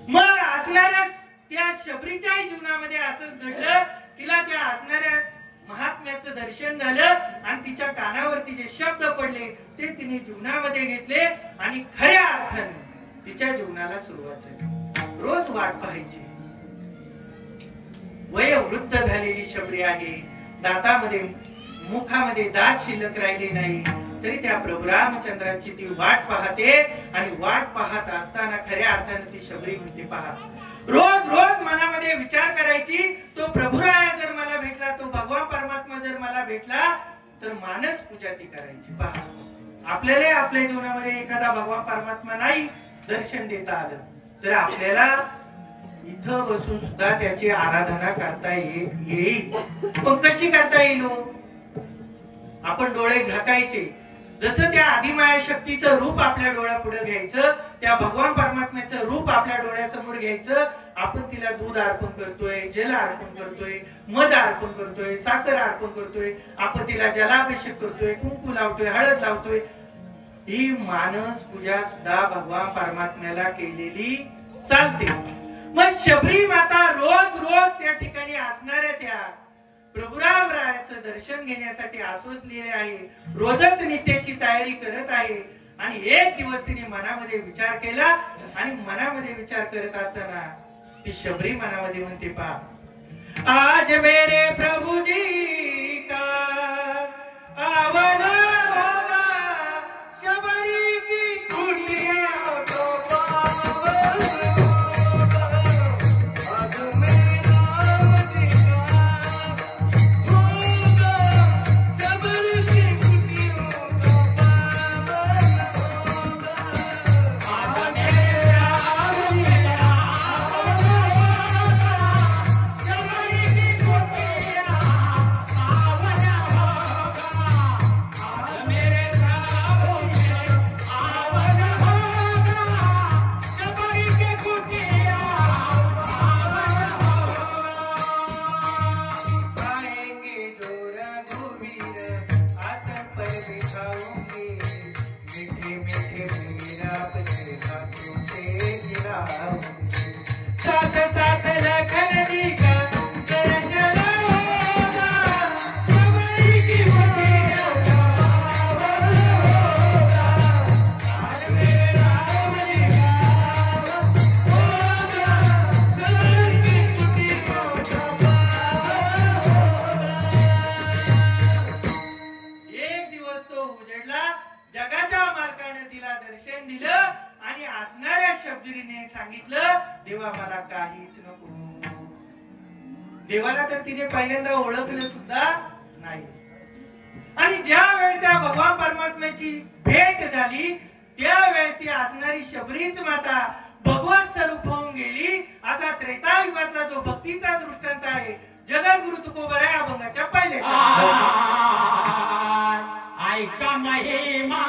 मग असणाऱ्या त्या शबरीच्याही जीवनामध्ये असंच घडलं. तिला त्या असणाऱ्या महात्म्याचं दर्शन झालं आणि तिच्या कानावरती जे शब्द पडले ते तिने जीवनामध्ये घेतले आणि खऱ्या अर्थाने तिच्या जीवनाला सुरुवात झाली. रोज वाट पाहायची. वयोवृद्ध झालेली शबरी आहे. दातामध्ये मुखामध्ये दात शिल्लक राहिले नाही तरी त्या प्रभू रामचंद्राची ती वाट पाहते आणि वाट पाहत असताना खऱ्या अर्थाने ती शबरी म्हणते पहा रोज रोज मनामध्ये विचार करायची तो प्रभुराया जर मला भेटला तो भगवान परमात्मा जर मला भेटला तर मानस पूजा ती करायची. पहा आपल्याला आपल्या जीवनामध्ये एखादा भगवान परमात्मा नाही दर्शन देता आलं तर आपल्याला इथं बसून सुद्धा त्याची आराधना करता येईल. पण कशी करता येईल? आपण डोळे झाकायचे. जसं त्या आदिमाया शक्तीचं रूप आपल्या डोळ्यापुढे घ्यायचं, त्या भगवान परमात्म्याचं रूप आपल्या डोळ्यासमोर घ्यायचं. आपण तिला दूध अर्पण करतोय, जल अर्पण करतोय, मध अर्पण करतोय, साखर अर्पण करतोय, आपण तिला जलाभिषेक करतोय, कुंकू लावतोय, हळद लावतोय. ही मानस पूजा सुद्धा भगवान परमात्म्याला केलेली चालते. मग शबरी माता रोज रोज त्या ठिकाणी असणाऱ्या त्या प्रभुराम रायाचं दर्शन घेण्यासाठी आसोसलेले आहे. रोजच नित्याची तयारी करत आहे. आणि एक दिवस तिने मनामध्ये विचार केला आणि मनामध्ये विचार करत असताना ती शबरी मनामध्ये म्हणते पहा आज मेरे प्रभुजी का आवन होगा शबरी की कुटिया को पावन देवाला तर तिने पहिल्यांदा ओळखलं सुद्धा नाही. आणि ज्या वेळेस त्या भगवान परमात्म्याची भेट झाली त्यावेळेस ती असणारी शबरीच माता भगवत स्वरूप होऊन गेली. असा त्रेतायुगातला जो भक्तीचा दृष्टांत आहे जगद्गुरु तुकोबराय अभंगाच्या पहिले ऐका महिमा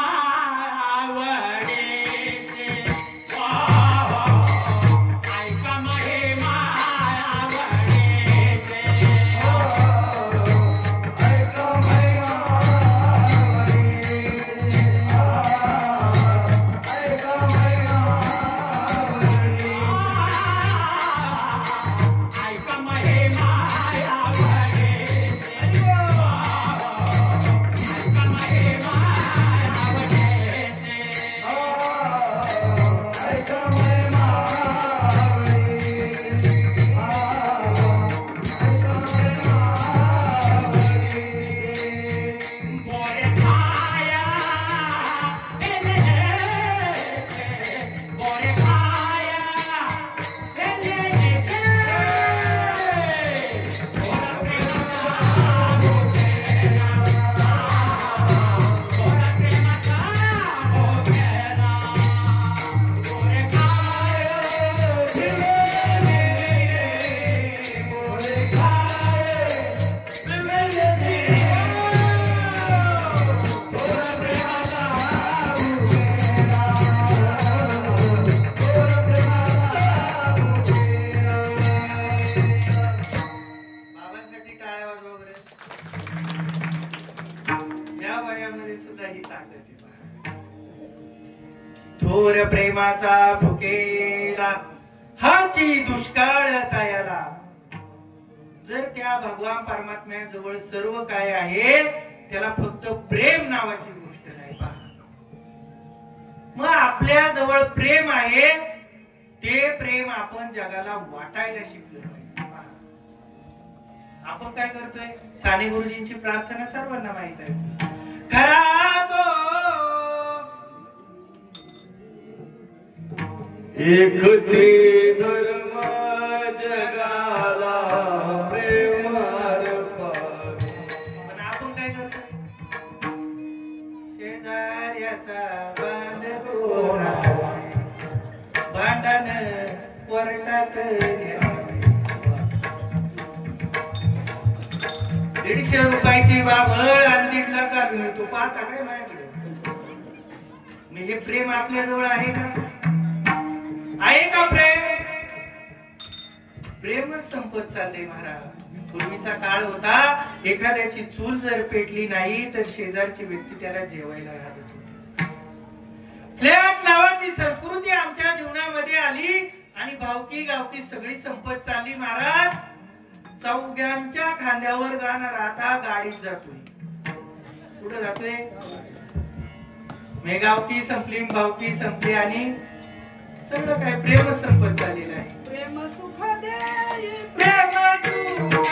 वयामध्ये सुद्धा ही ताकद आहे. थोर प्रेमाचा भुकेला हाची दुष्काळ तयाला. जर त्या भगवान परमात्म्याजवळ सर्व काय आहे, त्याला फक्त प्रेम नावाची गोष्ट नाही. मग आपल्या जवळ प्रेम आहे, ते प्रेम आपण जगाला वाटायला शिकलो पाहिजे. आपण काय करतोय? साने गुरुजींची प्रार्थना सर्वांना माहित आहे. खरा तो एकची धर्म जगाला प्रेमार पावी. पण आपण काय करतो? शेजाऱ्याचा बांधकोरा भांडण कोर्टात न्यावे. 150 रुपयाची बाबळ आणि 1.5 लाख मिळतो. पाहता काय माझ्याकडे? मी हे प्रेम आपल्या जवळ आहे का? आहे का प्रेम? प्रेमच संपत चालले महाराज. पूर्वीचा काळ होता, एखाद्याची चूल जर पेटली नाही तर शेजारची व्यक्ती त्याला जेवायला घालत होती. फ्लॅट नावाची संस्कृती आमच्या जीवनामध्ये आली आणि भावकी गावकी सगळी संपत चालली महाराज. चौघांच्या खांद्यावर जाणार आता गाडीत जातोय. कुठं जातोय? गावकी संपली, भावकी संपली आणि सगळं काय प्रेम संपत चाललेलं आहे. प्रेम सुख दे, प्रेम सुख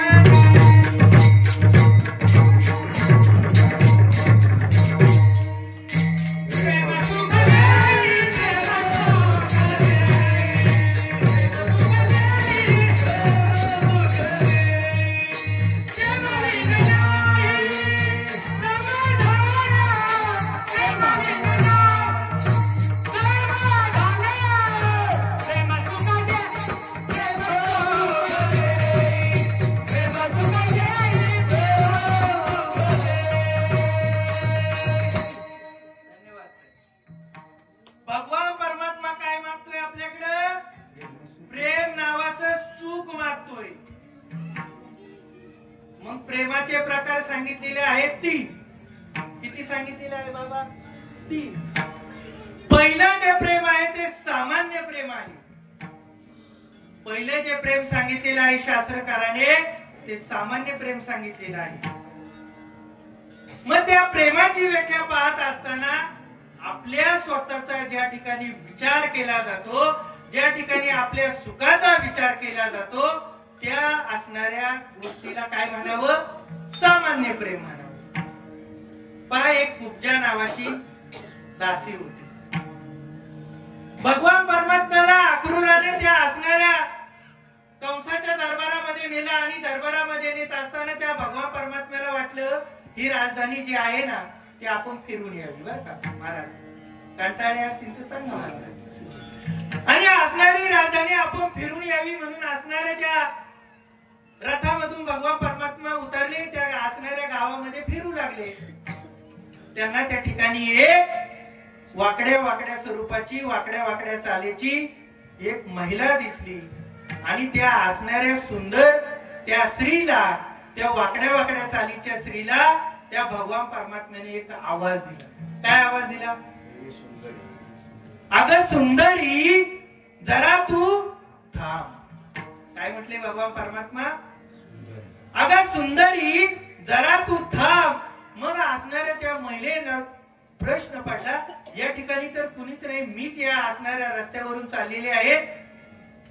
भगवान परमात्मा काय मागतोय आपल्याकडं? प्रेम नावाचं सुख मागतोय. मग प्रेमाचे प्रकार सांगितलेले आहेत 3. किती सांगितलेले आहे बाबा? 3. पहिलं जे प्रेम आहे ते सामान्य प्रेम आहे. पहिले जे प्रेम सांगितलेलं आहे शास्त्रकाराने ते सामान्य प्रेम सांगितलेलं आहे. मग त्या प्रेमाची व्याख्या पाहत असताना आपल्या स्वतःचा ज्या ठिकाणी विचार केला जातो, ज्या ठिकाणी आपल्या सुखाचा विचार केला जातो, त्या असणाऱ्या गोष्टीला काय म्हणावं? सामान्य प्रेम म्हणावं. पहा, एक कुब्जा नावाची दासी होती. भगवान परमात्म्याला अक्रूराने त्या असणाऱ्या कंसाच्या दरबारामध्ये नेलं आणि दरबारामध्ये नेत असताना त्या भगवान परमात्म्याला वाटलं ही राजधानी जी आहे ना ती आपण फिरून यावी. बरं का महाराज, कंटाळे असतील तर सांगा महाराज. आणि असणारी राजधानी आपण फिरून यावी म्हणून असणाऱ्या त्या रथामधून भगवान परमात्मा उतरले, त्या असणाऱ्या गावामध्ये फिरू लागले. त्यांना त्या ठिकाणी एक वाकड्या वाकड्या स्वरूपाची, वाकड्या वाकड्या चालेची एक महिला दिसली आणि त्या असणाऱ्या सुंदर त्या स्त्रीला, त्या वाकड्या वाकड्या चालीच्या स्त्रीला त्या भगवान परमात्म्याने एक आवाज दिला. काय आवाज दिला? अगं सुंदरी जरा तू थांब. काय म्हटले भगवान परमात्मा? अगं सुंदरी जरा तू थांब. मग असणाऱ्या त्या महिलेला प्रश्न पडला, या ठिकाणी तर कुणीच नाही, मीच या असणाऱ्या रस्त्यावरून चाललेले आहे.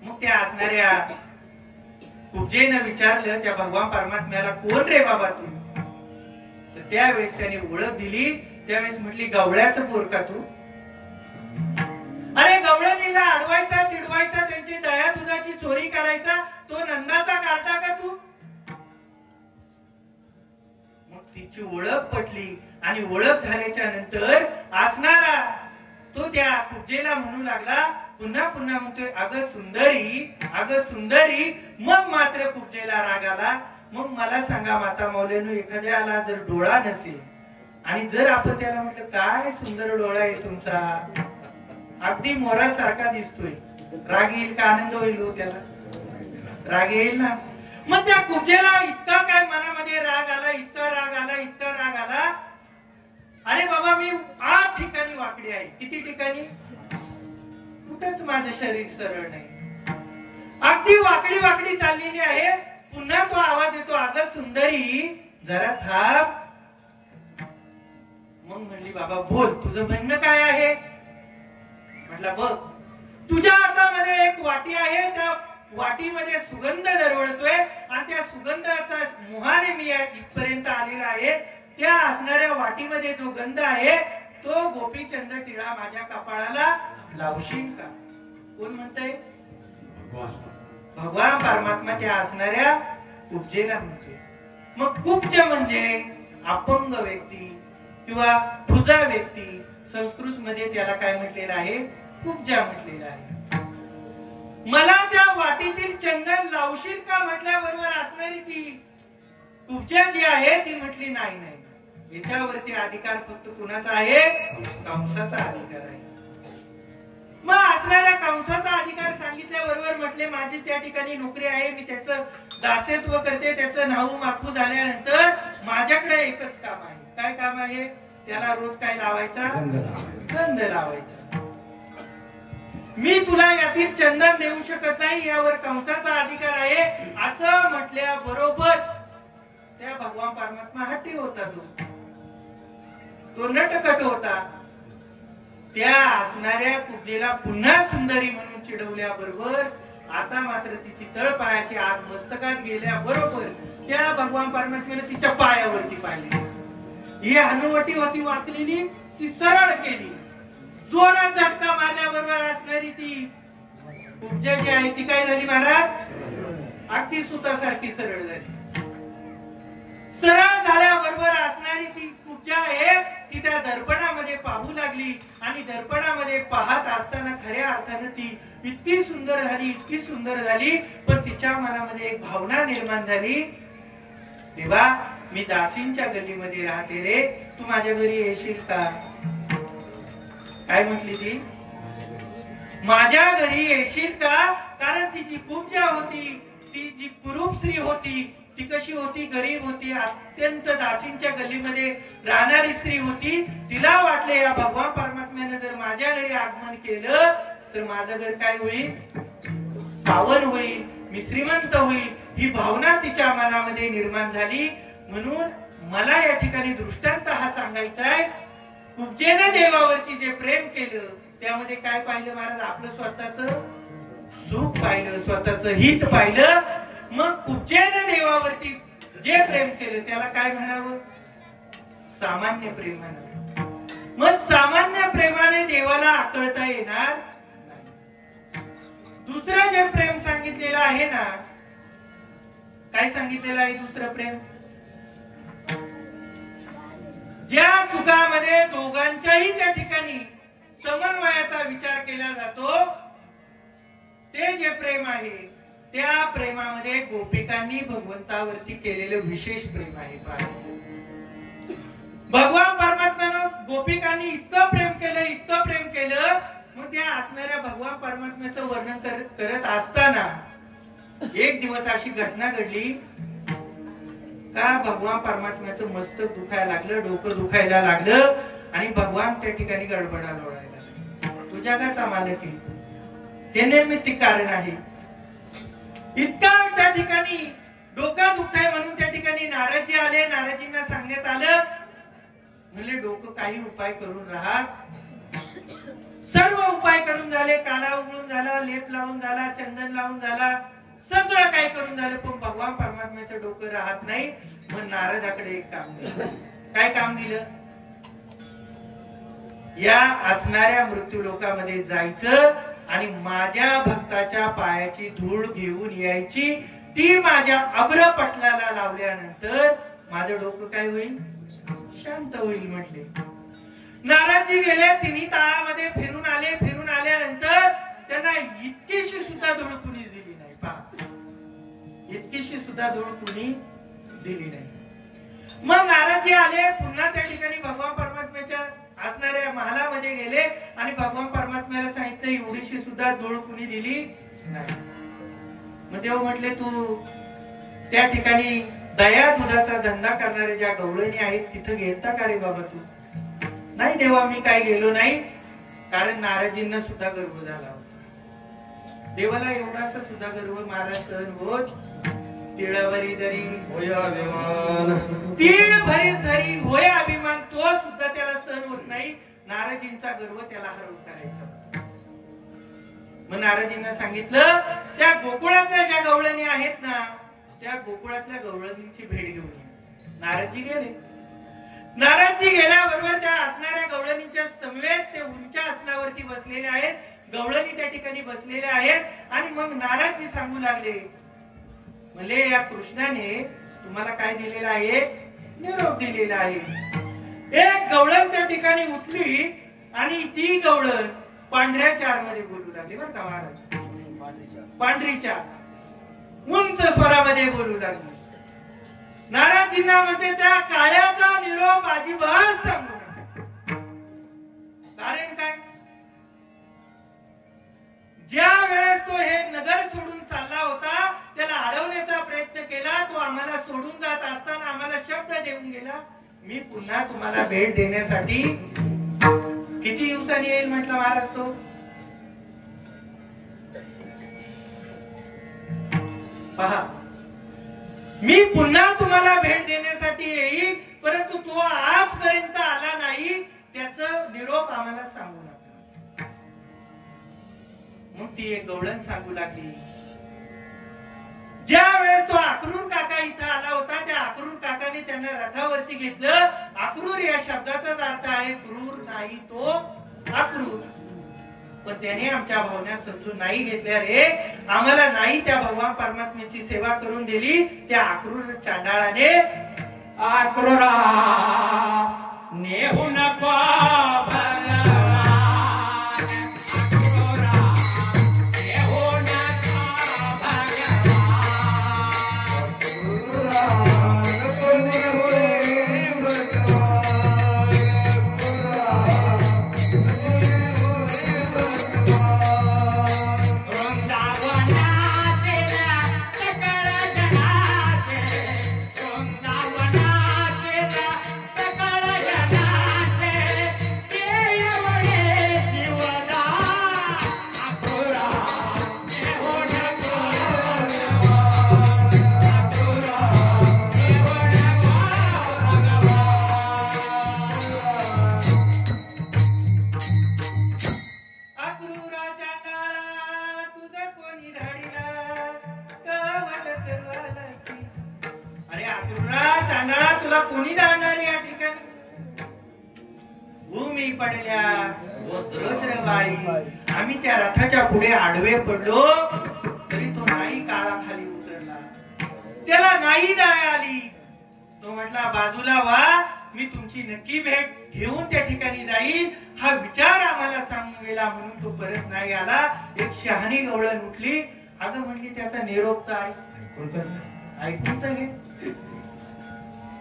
मग त्या असणाऱ्या कुब्जेनं विचारलं त्या भगवान परमात्म्याला, कोण रे बाबा तू? तर त्यावेळेस त्याने ओळख दिली. त्यावेळेस म्हटली, गवळ्याचं पोर का तू? अरे गवळणीला अडवायचा, चिडवायचा, त्यांची दया दुधाची चोरी करायचा, तो नंदाचा कार्टा का तू? मग तिची ओळख पटली आणि ओळख झाल्याच्या नंतर असणारा तो त्या कुब्जेला म्हणू लागला, पुन्हा पुन्हा म्हणतोय, अगं सुंदरी, अगं सुंदरी. मग मात्र कुब्जेला राग आला. मग मला सांगा माता मौल्यांनो, एखाद्याला जर डोळा नसेल आणि जर आपण त्याला म्हटलं, काय सुंदर डोळा आहे तुमचा, अगदी मोरासारखा दिसतोय, राग येईल का आनंद होईल हो? त्याला राग येईल ना. मग त्या कुब्जेला इतका काय मनामध्ये राग आला, इतका राग आला, इतका राग आला वाकडी आहे. किती ठिकाणी? कुठंच माझं शरीर सरळ नाही. अगदी वाकडी वाकडी चाललेली आहे. पुन्हा तो आवाज येतो, अगं सुंदरी जरा थांब. मग म्हणली, बाबा बोल, तुझं म्हणणं काय आहे? म्हटलं, बघ, तुझ्या हातामध्ये एक वाटी आहे, त्या वाटीमध्ये सुगंध दरवळतोय आणि त्या सुगंधाचा मोहाने मी इथपर्यंत आलेला आहे. त्या असणाऱ्या वाटीमध्ये जो गंध आहे तो गोपीचंद टिळा माझ्या कपाळाला लावशील का? कोण म्हणतंय? भगवान परमात्मा त्या असणाऱ्या कुब्जेला म्हणते. मग कुब्ज म्हणजे अपंग व्यक्ती किंवा भुजा व्यक्ती. संस्कृत मध्ये त्याला काय म्हटलेलं आहे? कुब्जा म्हटलेलं आहे. मला त्या वाटीतील चंदन लावशील का म्हटल्याबरोबर असणारी ती कुब्जा जी आहे ती म्हटली, नाही नाही, याच्यावरती अधिकार फक्त कुणाचा आहे? कंसाचा अधिकार आहे. मग असणाऱ्या कंसाचा अधिकार सांगितल्याबरोबर म्हटले, माझी त्या ठिकाणी नोकरी आहे, मी त्याचं दासत्व करते, त्याचं नाहू माखू झाल्यानंतर माझ्याकडे एकच काम आहे. काय काम आहे? त्याला रोज काय लावायचा? गंध लावायचा. मी तुला यातील चंदन देऊ शकत नाही, यावर कंसाचा अधिकार आहे असं म्हटल्याबरोबर त्या भगवान परमात्मा हट्टी होता. तो नटखट होता. त्या असणाऱ्या कुब्जेला पुन्हा सुंदरी म्हणून चिडवल्याबरोबर आता मात्र तिची तळपायाची आग मस्तकात गेल्याबरोबर त्या भगवान परमात्म्याने तिच्या पायावरती पाहिली. ही हनुवटी होती वाकलेली, ती सरळ केली. जोरात झटका मारल्याबरोबर असणारी ती कुब्जा जी आहे ती काय झाली महाराज? अगदी सुतासारखी सरळ झाली. सरळ झाल्याबरोबर असणारी ती कुब्जा आहे ती त्या दर्पणामध्ये पाहू लागली आणि दर्पणामध्ये पाहत असताना खऱ्या अर्थानं ती इतकी सुंदर झाली, इतकी सुंदर झाली. पण तिच्या मनामध्ये एक भावना निर्माण झाली, देवा मी दासींच्या गल्लीमध्ये राहते रे, तू माझ्या घरी येशील का? काय म्हटली ती? माझ्या घरी येशील का? कारण ती जी कुब्जा होती, ती जी कुरूप स्त्री होती, ती कशी होती? गरीब होती, अत्यंत दासींच्या गल्लीमध्ये राहणारी स्त्री होती. तिला वाटले या भगवान परमात्म्याने जर माझ्या घरी आगमन केलं तर माझं घर काय होईल? पावन होईल, मी श्रीमंत होईल, ही भावना तिच्या मनामध्ये निर्माण झाली. म्हणून मला या ठिकाणी दृष्टांत हा सांगायचा आहे. कुब्जेने देवावरती जे प्रेम केलं त्यामध्ये काय पाहिलं महाराज? आपलं स्वतःच सुख पाहिलं, स्वतःच हित पाहिलं. मग कुब्जेने देवावरती जे प्रेम केलं त्याला काय म्हणावं? सामान्य प्रेम म्हणावं. मग सामान्य प्रेमाने देवाला आकळता येणार नाही. दुसरं जे प्रेम सांगितलेलं आहे ना, काय सांगितलेलं आहे दुसरं प्रेम? ज्या सुखामध्ये दोघांच्याही त्या ठिकाणी समन्वयाचा विचार केला जातो ते जे प्रेम आहे, त्या प्रेमामध्ये गोपिकांनी भगवंतावरती केलेलं विशेष प्रेम आहे. भगवान परमात्म्यानं गोपिकांनी इतकं प्रेम केलं, इतकं प्रेम केलं. मग त्या असणाऱ्या भगवान परमात्म्याचं वर्णन करत असताना एक दिवस अशी घटना घडली का भगवान परमात्म्याचं मस्तक दुखायला लागलं, डोकं दुखायला लागलं आणि भगवान त्या ठिकाणी गडबडा लोळायला. तू जगाचा मालक आहे, हे नैमित्तिक कारण आहे. इतका त्या ठिकाणी डोकं दुखतंय म्हणून त्या ठिकाणी नारदजी आले. नारदजींना सांगण्यात आलं, म्हणले डोकं काही उपाय करून राहा. सर्व उपाय करून झाले, काढा उघडून झाला, लेप लावून झाला, चंदन लावून झाला, सगळं काय करून झालं, पण भगवान परमात्म्याचं डोकं राहत नाही. मग नारदाकडे एक काम दिलं. काय काम दिलं? या असणाऱ्या मृत्यू लोकामध्ये जायचं आणि माझ्या भक्ताच्या पायाची धूळ घेऊन यायची. ती माझ्या अभ्रपटलाला लावल्यानंतर माझं डोकं काय होईल? शांत होईल म्हटले. नारदजी गेले, तिन्ही ताळामध्ये फिरून आले. फिरून आल्यानंतर त्यांना इतकीशी सुद्धा धूळ कुणी दिली नाही. पहा, इतकीशी सुद्धा धूळ कुणी दिली नाही. मग नारदजी आले, पुन्हा त्या ठिकाणी भगवान परमात्म्याच्या असणाऱ्या महालामध्ये गेले आणि भगवान परमात्म्याला सांगितलं एवढीशी सुद्धा धूळ कुणी दिली नाही. मग देव म्हटले, तू त्या ठिकाणी दया दुधाचा धंदा करणारे ज्या गवळणी आहेत तिथं गेलता का रे बाबा? तू नाही देवा मी काय गेलो नाही, कारण नारदजींना सुद्धा गर्व झाला होता. देवाला एवढासा सुद्धा गर्व महाराज सहन होत. तिळभरी जरी होय अभिमान, तीळ भरी जरी होय अभिमान, तो सुद्धा त्याला सहन होत नाही. नारदजींचा गर्व त्याला हरवून करायचा. मग नारदजींना सांगितलं त्या गोकुळातल्या ज्या गवळणी आहेत ना, त्या गोकुळातल्या गवळणींची भेट घेऊन या. नारदजी गेले. नारदजी गेल्याबरोबर त्या असणाऱ्या गवळणींच्या समवेत ते उंच आसनावरती बसलेले आहेत. गवळणी त्या ठिकाणी बसलेल्या आहेत. आणि मग नारदजी सांगू लागले, म्हणजे या कृष्णाने तुम्हाला काय दिलेला आहे? निरोप दिलेला आहे. एक गवळण त्या ठिकाणी उठली आणि ती गवळण पांढऱ्या चार मध्ये बोलू लागली बरं का महाराज. पांढरी चार उंच स्वरामध्ये बोलू लागली. नारदजींना म्हणते त्या काळ्याचा निरोप अजिबात सांगू नका. कारण काय? ज्या वेळेस तो हे नगर सोडून चालला होता, त्याला अडवण्याचा प्रयत्न केला. तो आम्हाला सोडून जात असताना आम्हाला शब्द देऊन गेला, मी पुन्हा तुम्हाला भेट देण्यासाठी किती दिवसांनी येईल म्हटलं महाराज. तो पहा, मी पुन्हा तुम्हाला भेट देण्यासाठी येईल, परंतु तो आजपर्यंत आला नाही, त्याचं निरोप आम्हाला सांगू नका. मग ती एक गवळण सांगू लागली, ज्या वेळेस तो अक्रूर काका इथं आला होता, त्या अक्रूर काकाने त्यांना रथावरती घेतलं. अक्रूर या शब्दाचाच अर्थ आहे क्रूर नाही, तो अक्रूर. पण त्याने आमच्या भावना समजून नाही घेतल्या रे. आम्हाला नाही त्या भगवान परमात्म्याची सेवा करून दिली. त्या अक्रूर चांडाळाने आक्रोरा नेहू नको कोणी जाणार या ठिकाणी? भूमी पडल्या वज्रवाळी. आम्ही त्या रथाच्या पुढे आडवे पडलो तरी तो नाही काळा खाली उतरला. त्याला नाही दया आली. तो म्हटला बाजूला व्हा, मी तुमची नक्की भेट घेऊन त्या ठिकाणी जाईल. हा विचार आम्हाला सांगून गेला म्हणून तो परत नाही आला. एक शहाणी गवळण उठली. अगं म्हणली त्याचा निरोप तर ऐकून तर घे.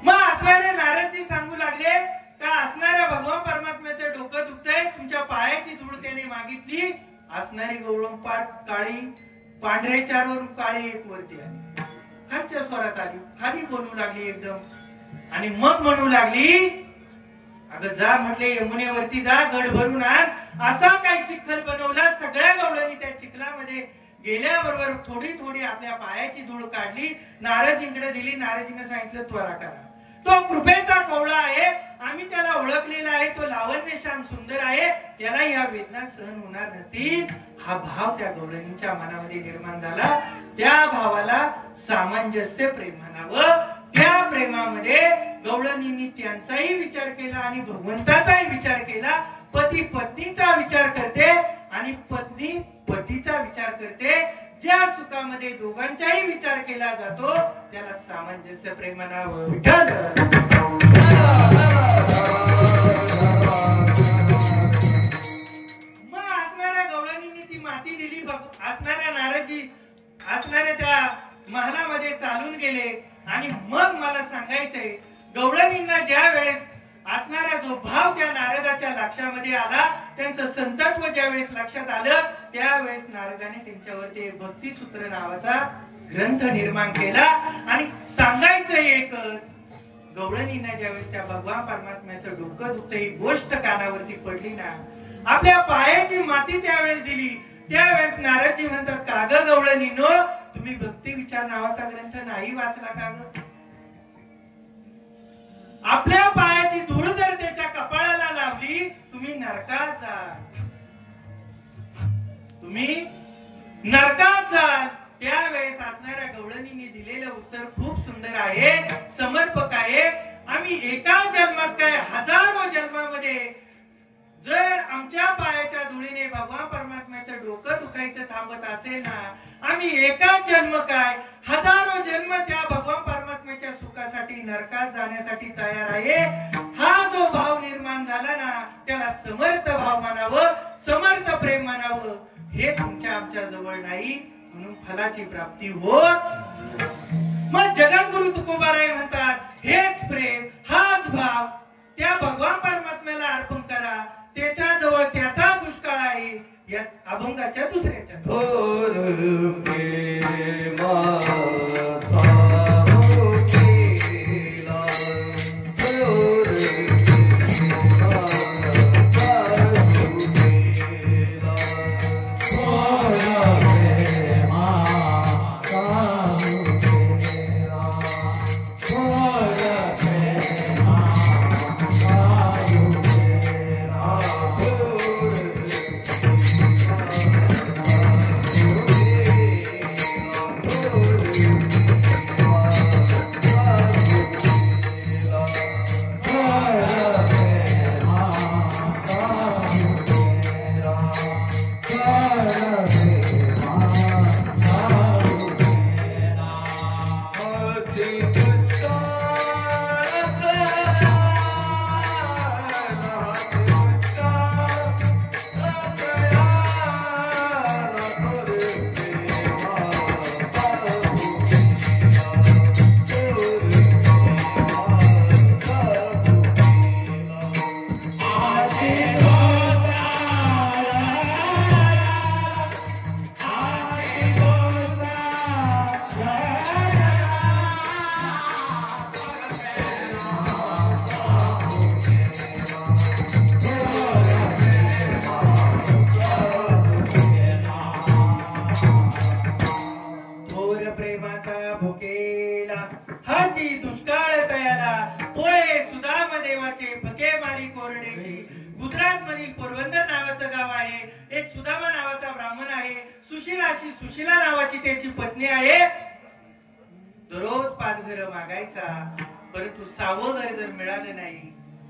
मग असणारे नारदजी सांगू लागले का असणाऱ्या भगवान परमात्म्याचं डोकं दुखतंय, तुमच्या पायाची धूळ त्याने मागितली. असणारी गवळण पार काळी, पांढरे चारवरून काळी एक वरती आली, खालच्या स्वरात आली, खाली बोलू लागली एकदम. आणि मग म्हणू लागली, अगं जा म्हटले यमुनेवरती जा, गड भरून आण. असा काही चिखल बनवला. सगळ्या गवळणी त्या चिखलामध्ये गेल्याबरोबर थोडी थोडी आपल्या पायाची धूळ काढली, नारदजींकडे दिली. नारदजींना सांगितलं त्वरा करा. तो कृपेचा कवळा आहे, आम्ही त्याला ओळखलेला आहे. तो लावण्य श्याम सुंदर आहे, त्याला या वेदना सहन होणार नसतील. हा भाव त्या गवळणींच्या मनामध्ये निर्माण झाला. त्या भावाला सामंजस्य प्रेम म्हणावं. त्या प्रेमामध्ये गवळणींनी त्यांचाही विचार केला आणि भगवंताचाही विचार केला. पती पत्नीचा विचार करते आणि पत्नी पतीचा विचार करते. ज्या सुखामध्ये दोघांचाही विचार केला जातो त्याला सामंजस्य प्रेम म्हणावं. विठ्ठल. मग असणाऱ्या गवळणींनी ती माती दिली. असणाऱ्या नारदजी असणाऱ्या त्या महालामध्ये चालून गेले. आणि मग मला सांगायचंय, गवळणींना ज्या वेळेस असणारा जो भाव त्या नारदाच्या लक्षामध्ये आला, त्यांचं संतत्व ज्या वेळेस लक्षात आलं, त्यावेळेस नारदाने त्यांच्यावरती भक्तिसूत्र नावाचा ग्रंथ निर्माण केला. आणि सांगायचं एकच, गवळणींना ज्यावेळेस त्या भगवान परमात्म्याचं डोकं दुखतं ही गोष्ट कानावरती पडली ना, आपल्या पायाची माती त्यावेळेस दिली. त्यावेळेस नारदजी म्हणतात, का ग गवळणीनो, तुम्ही भक्ती विचार नावाचा ग्रंथ नाही वाचला का ग? आपल्या पायाची धूळ जर त्याच्या कपाळाला लावली, तुम्ही नरकात जाल, तुम्ही नरकात जाल. त्यावेळेस असणाऱ्या गवळणीने दिलेलं उत्तर खूप सुंदर आहे, समर्पक आहे. आम्ही एका जन्मात काय हजारो जन्मामध्ये जर आमच्या पायाच्या धुळीने भगवान परमात्म्याचं डोकं दुखायचं थांबत असेल ना, आम्ही एका जन्म काय हजारो जन्म त्या भगवान परमात्म्याच्या सुखासाठी नरकात जाण्यासाठी तयार आहे. हा जो भाव निर्माण झाला ना, त्याला समर्थ भाव म्हणावं, समर्थ प्रेम म्हणावं. हे तुमच्या आमच्या जवळ नाही, म्हणून फलाची प्राप्ती होत. मग जगद्गुरु तुकोबाराय म्हणतात, हेच प्रेम, हाच भाव त्या भगवान परमात्म्याला अर्पण करा. त्याच्या जवळ त्याचा दुष्काळ आहे. या अभंगाच्या दुसऱ्याच्या सुशीला नावाची त्याची पत्नी आहे. दररोज 5 घरं मागायचा, परंतु 6वं घर जर मिळालं नाही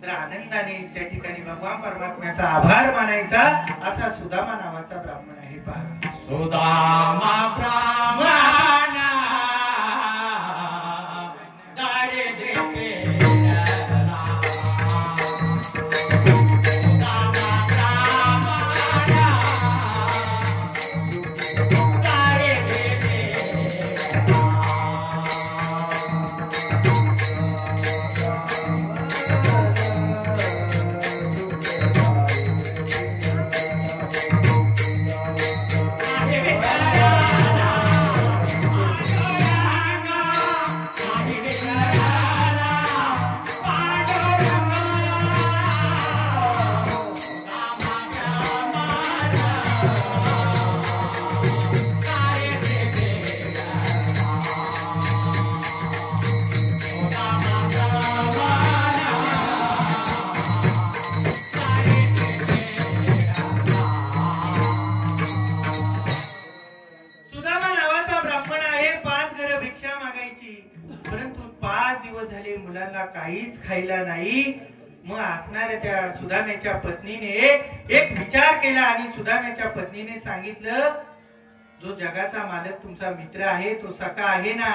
तर आनंदाने त्या ठिकाणी भगवान परमात्म्याचा आभार मानायचा. असा सुदामा नावाचा ब्राह्मण आहे. पहा, सुदामा ब्राह्मण दारिद्र्य काहीच खायला नाही. मग असणाऱ्या त्या सुदाम्याच्या पत्नीने एक विचार केला आणि सुदाम्याच्या पत्नीने सांगितलं, जो जगाचा मालक तुमचा मित्र आहे, तो सखा आहे ना,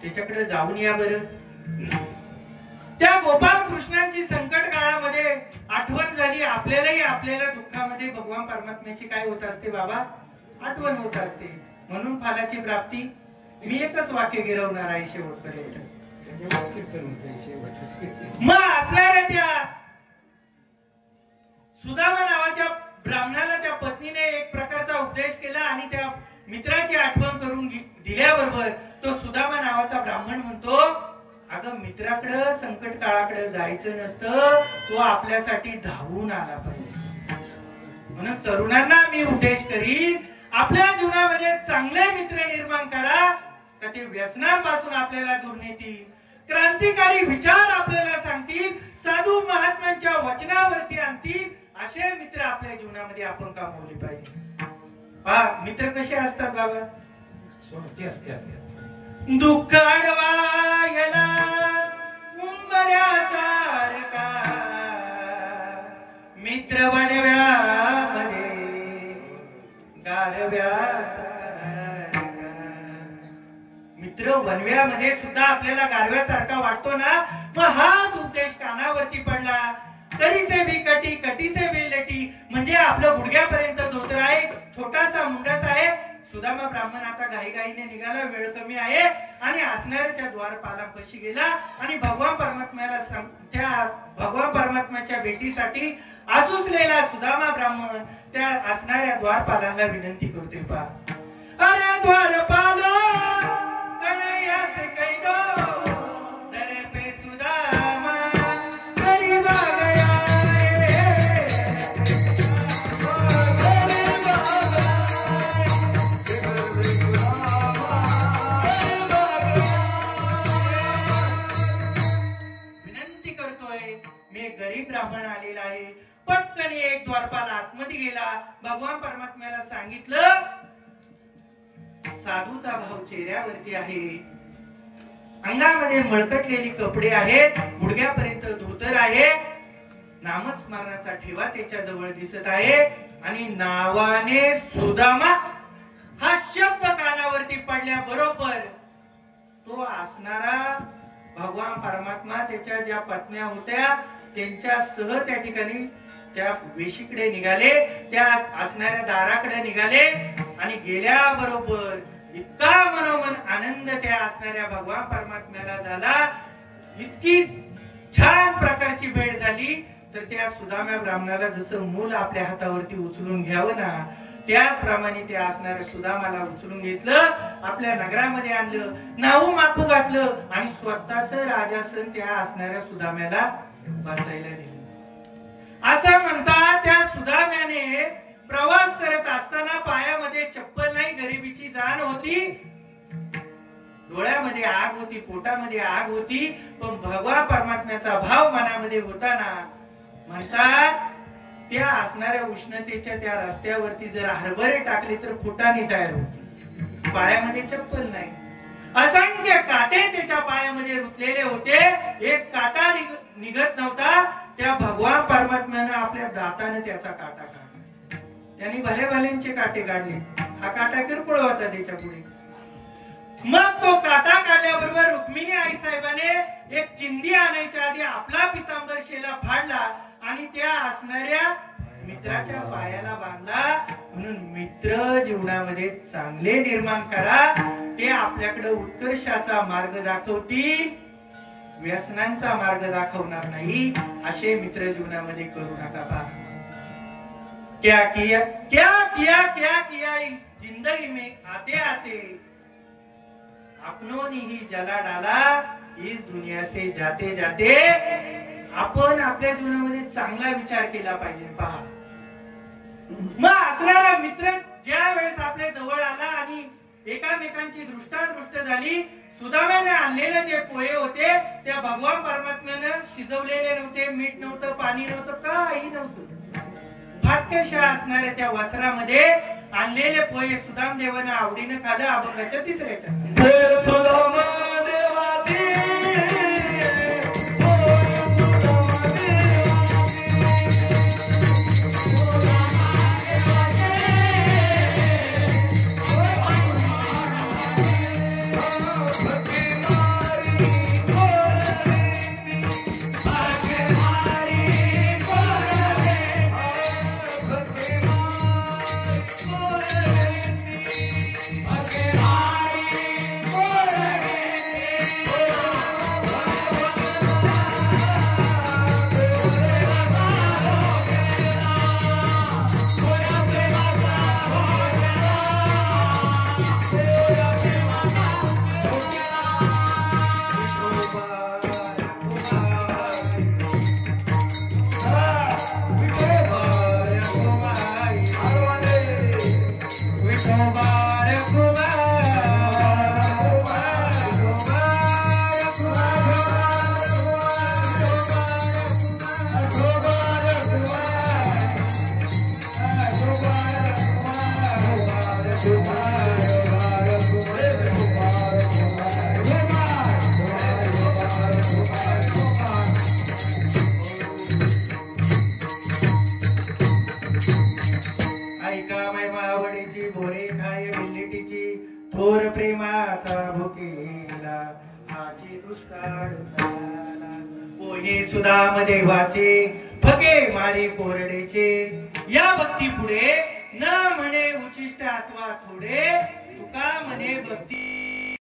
त्याच्याकडे जाऊन या बरं. त्या गोपाल कृष्णांची संकट काळामध्ये आठवण झाली. आपल्याला दुःखामध्ये भगवान परमात्म्याची काय होत असते बाबा, आठवण होत असते. म्हणून फलाची प्राप्ती. मी एकच वाक्य गिरवणार आहे शेवटपर्यंत. मग असणाऱ्या त्या सुदामा नावाच्या ब्राह्मणाला त्या पत्नीने एक प्रकारचा उपदेश केला आणि त्या मित्राची आठवण करून दिल्याबरोबर तो सुदामा नावाचा ब्राह्मण म्हणतो, अगं अगं मित्राकडं संकट काळाकडे जायचं नसतं, तो आपल्यासाठी धावून आला पाहिजे. म्हणून तरुणांना मी उपदेश करीन, आपल्या जीवनामध्ये चांगले मित्र निर्माण करा, का ते व्यसनापासून आपल्याला दूर नेतील, क्रांतिकारी विचार आपल्याला सांगतील, साधू महात्म्यांच्या वचनावरती आणतील, असे मित्र आपल्या जीवनामध्ये आपण कमवले पाहिजे. पहा मित्र कसे असतात बाबा, सोबती असतात. दुःख अडवायला मुंबऱ्यासारखा मित्र वणव्यामध्ये गारव्यासारखा. मित्र वनव्यामध्ये सुद्धा आपल्याला गारव्यासारखा वाटतो ना, मग हाच उपदेश कानावरती पडला. तरी से भी कटी कटी से भी लटी, म्हणजे आपलं गुडघ्यापर्यंत धोतर आहे, छोटासा मुंडस आहे. सुदामा ब्राह्मण आता घाईघाईने निघाला, वेळ कमी आहे, आणि असणाऱ्या त्या द्वारपालापाशी गेला आणि भगवान परमात्म्याच्या भेटीसाठी आसुसलेला सुदामा ब्राह्मण त्या असणाऱ्या द्वारपालांना विनंती करतोय. पा अरे द्वारपाल कन्हैयासे कही दो दर पे सुदामा गरीब आ गया गरीब ब्राह्मण आलेला आहे. पटकन एक द्वारपाल आतमध्ये गेला, भगवान परमात्म्याला सांगितलं, साधूचा भाव चेहऱ्यावरती आहे, अंगामध्ये मळकटलेली कपडे आहेत, गुडघ्यापर्यंत धोतर आहे, नामस्मरणाचा ठेवा त्याच्या जवळ दिसत आहे, आणि नावाने सुदामा हा शब्द कानावरती पडल्याबरोबर तो असणारा भगवान परमात्मा त्याच्या ज्या पत्न्या होत्या त्यांच्यासह त्या ठिकाणी त्या वेशीकडे निघाले, त्या असणाऱ्या दाराकडे निघाले, आणि गेल्याबरोबर इतका मनोमन आनंद त्या असणाऱ्या भगवान परमात्म्याला झाला, इतकी छान प्रकारची भेट झाली. तर त्या सुदाम्या ब्राह्मणाला जसं मूल आपल्या हातावरती उचलून घ्यावं ना, त्याप्रमाणे त्या असणाऱ्या सुदामाला उचलून घेतलं, आपल्या नगरामध्ये आणलं, नाहू माकू घातलं, आणि स्वतःच राजासन त्या असणाऱ्या सुदाम्याला बसायला दिलं. असं म्हणतात त्या सुदाम्याने प्रवास करत असताना पायामध्ये चप्पल नाही, गरिबीची जाण होती, डोळ्यामध्ये आग होती, पोटामध्ये आग होती, पण भगवान परमात्म्याचा भाव मनामध्ये होता ना. म्हणतात त्या असणाऱ्या उष्णतेच्या त्या रस्त्यावरती जर हरभरे टाकले तर फुटाणे तयार होते, पायामध्ये चप्पल नाही, असंख्य काटे त्याच्या पायामध्ये रुतलेले होते, एक काटा निघत नव्हता. त्या भगवान परमात्म्यानं आपल्या दाताने त्याचा काटा काढला, त्यांनी भले भल्यांचे काटे काढले, हा काटा किरकोळ होता त्याच्या पुढे. मग तो काटा काढल्याबरोबर रुक्मिणी आई साहेबाने एक चिंदी आणायच्या आधी आपला पितांबर शेला फाडला आणि त्या असणाऱ्या मित्राच्या पायाला बांधला. म्हणून मित्र जीवनामध्ये चांगले निर्माण करा, ते आपल्याकडे उत्कर्षाचा मार्ग दाखवतील, व्यसनांचा मार्ग दाखवणार नाही. असे मित्र जीवनामध्ये करू नका. पहा क्या किया क्या किया क्या किया इस जिंदगी में आते आते, अपनों ने ही जला डाला इस दुनिया से जाते जाते. आपण आपल्या जीवनामध्ये चांगला विचार केला पाहिजे. पहा मग असणारा मित्र ज्या वेळेस आपल्या जवळ आला आणि एकामेकांची दृष्टादृष्ट झाली, सुदाम्याने आणलेले जे पोहे होते त्या भगवान परमात्म्यानं शिजवलेले नव्हते, मीठ नव्हतं, पाणी नव्हतं, काही नव्हतं. फाटक्याशा असणाऱ्या त्या वस्त्रामध्ये आणलेले पोहे सुदामदेवानं आवडीनं खाल्लं. अभंगाच्या तिसऱ्याच्या जगाचा भुकेला हाची दुष्काळ झाला. पोहे सुदाम देवाचे फके मारी कोरडेचे या भक्ती पुढे न म्हणे उचिष्ट अथवा थोडे तुका म्हणे भक्ती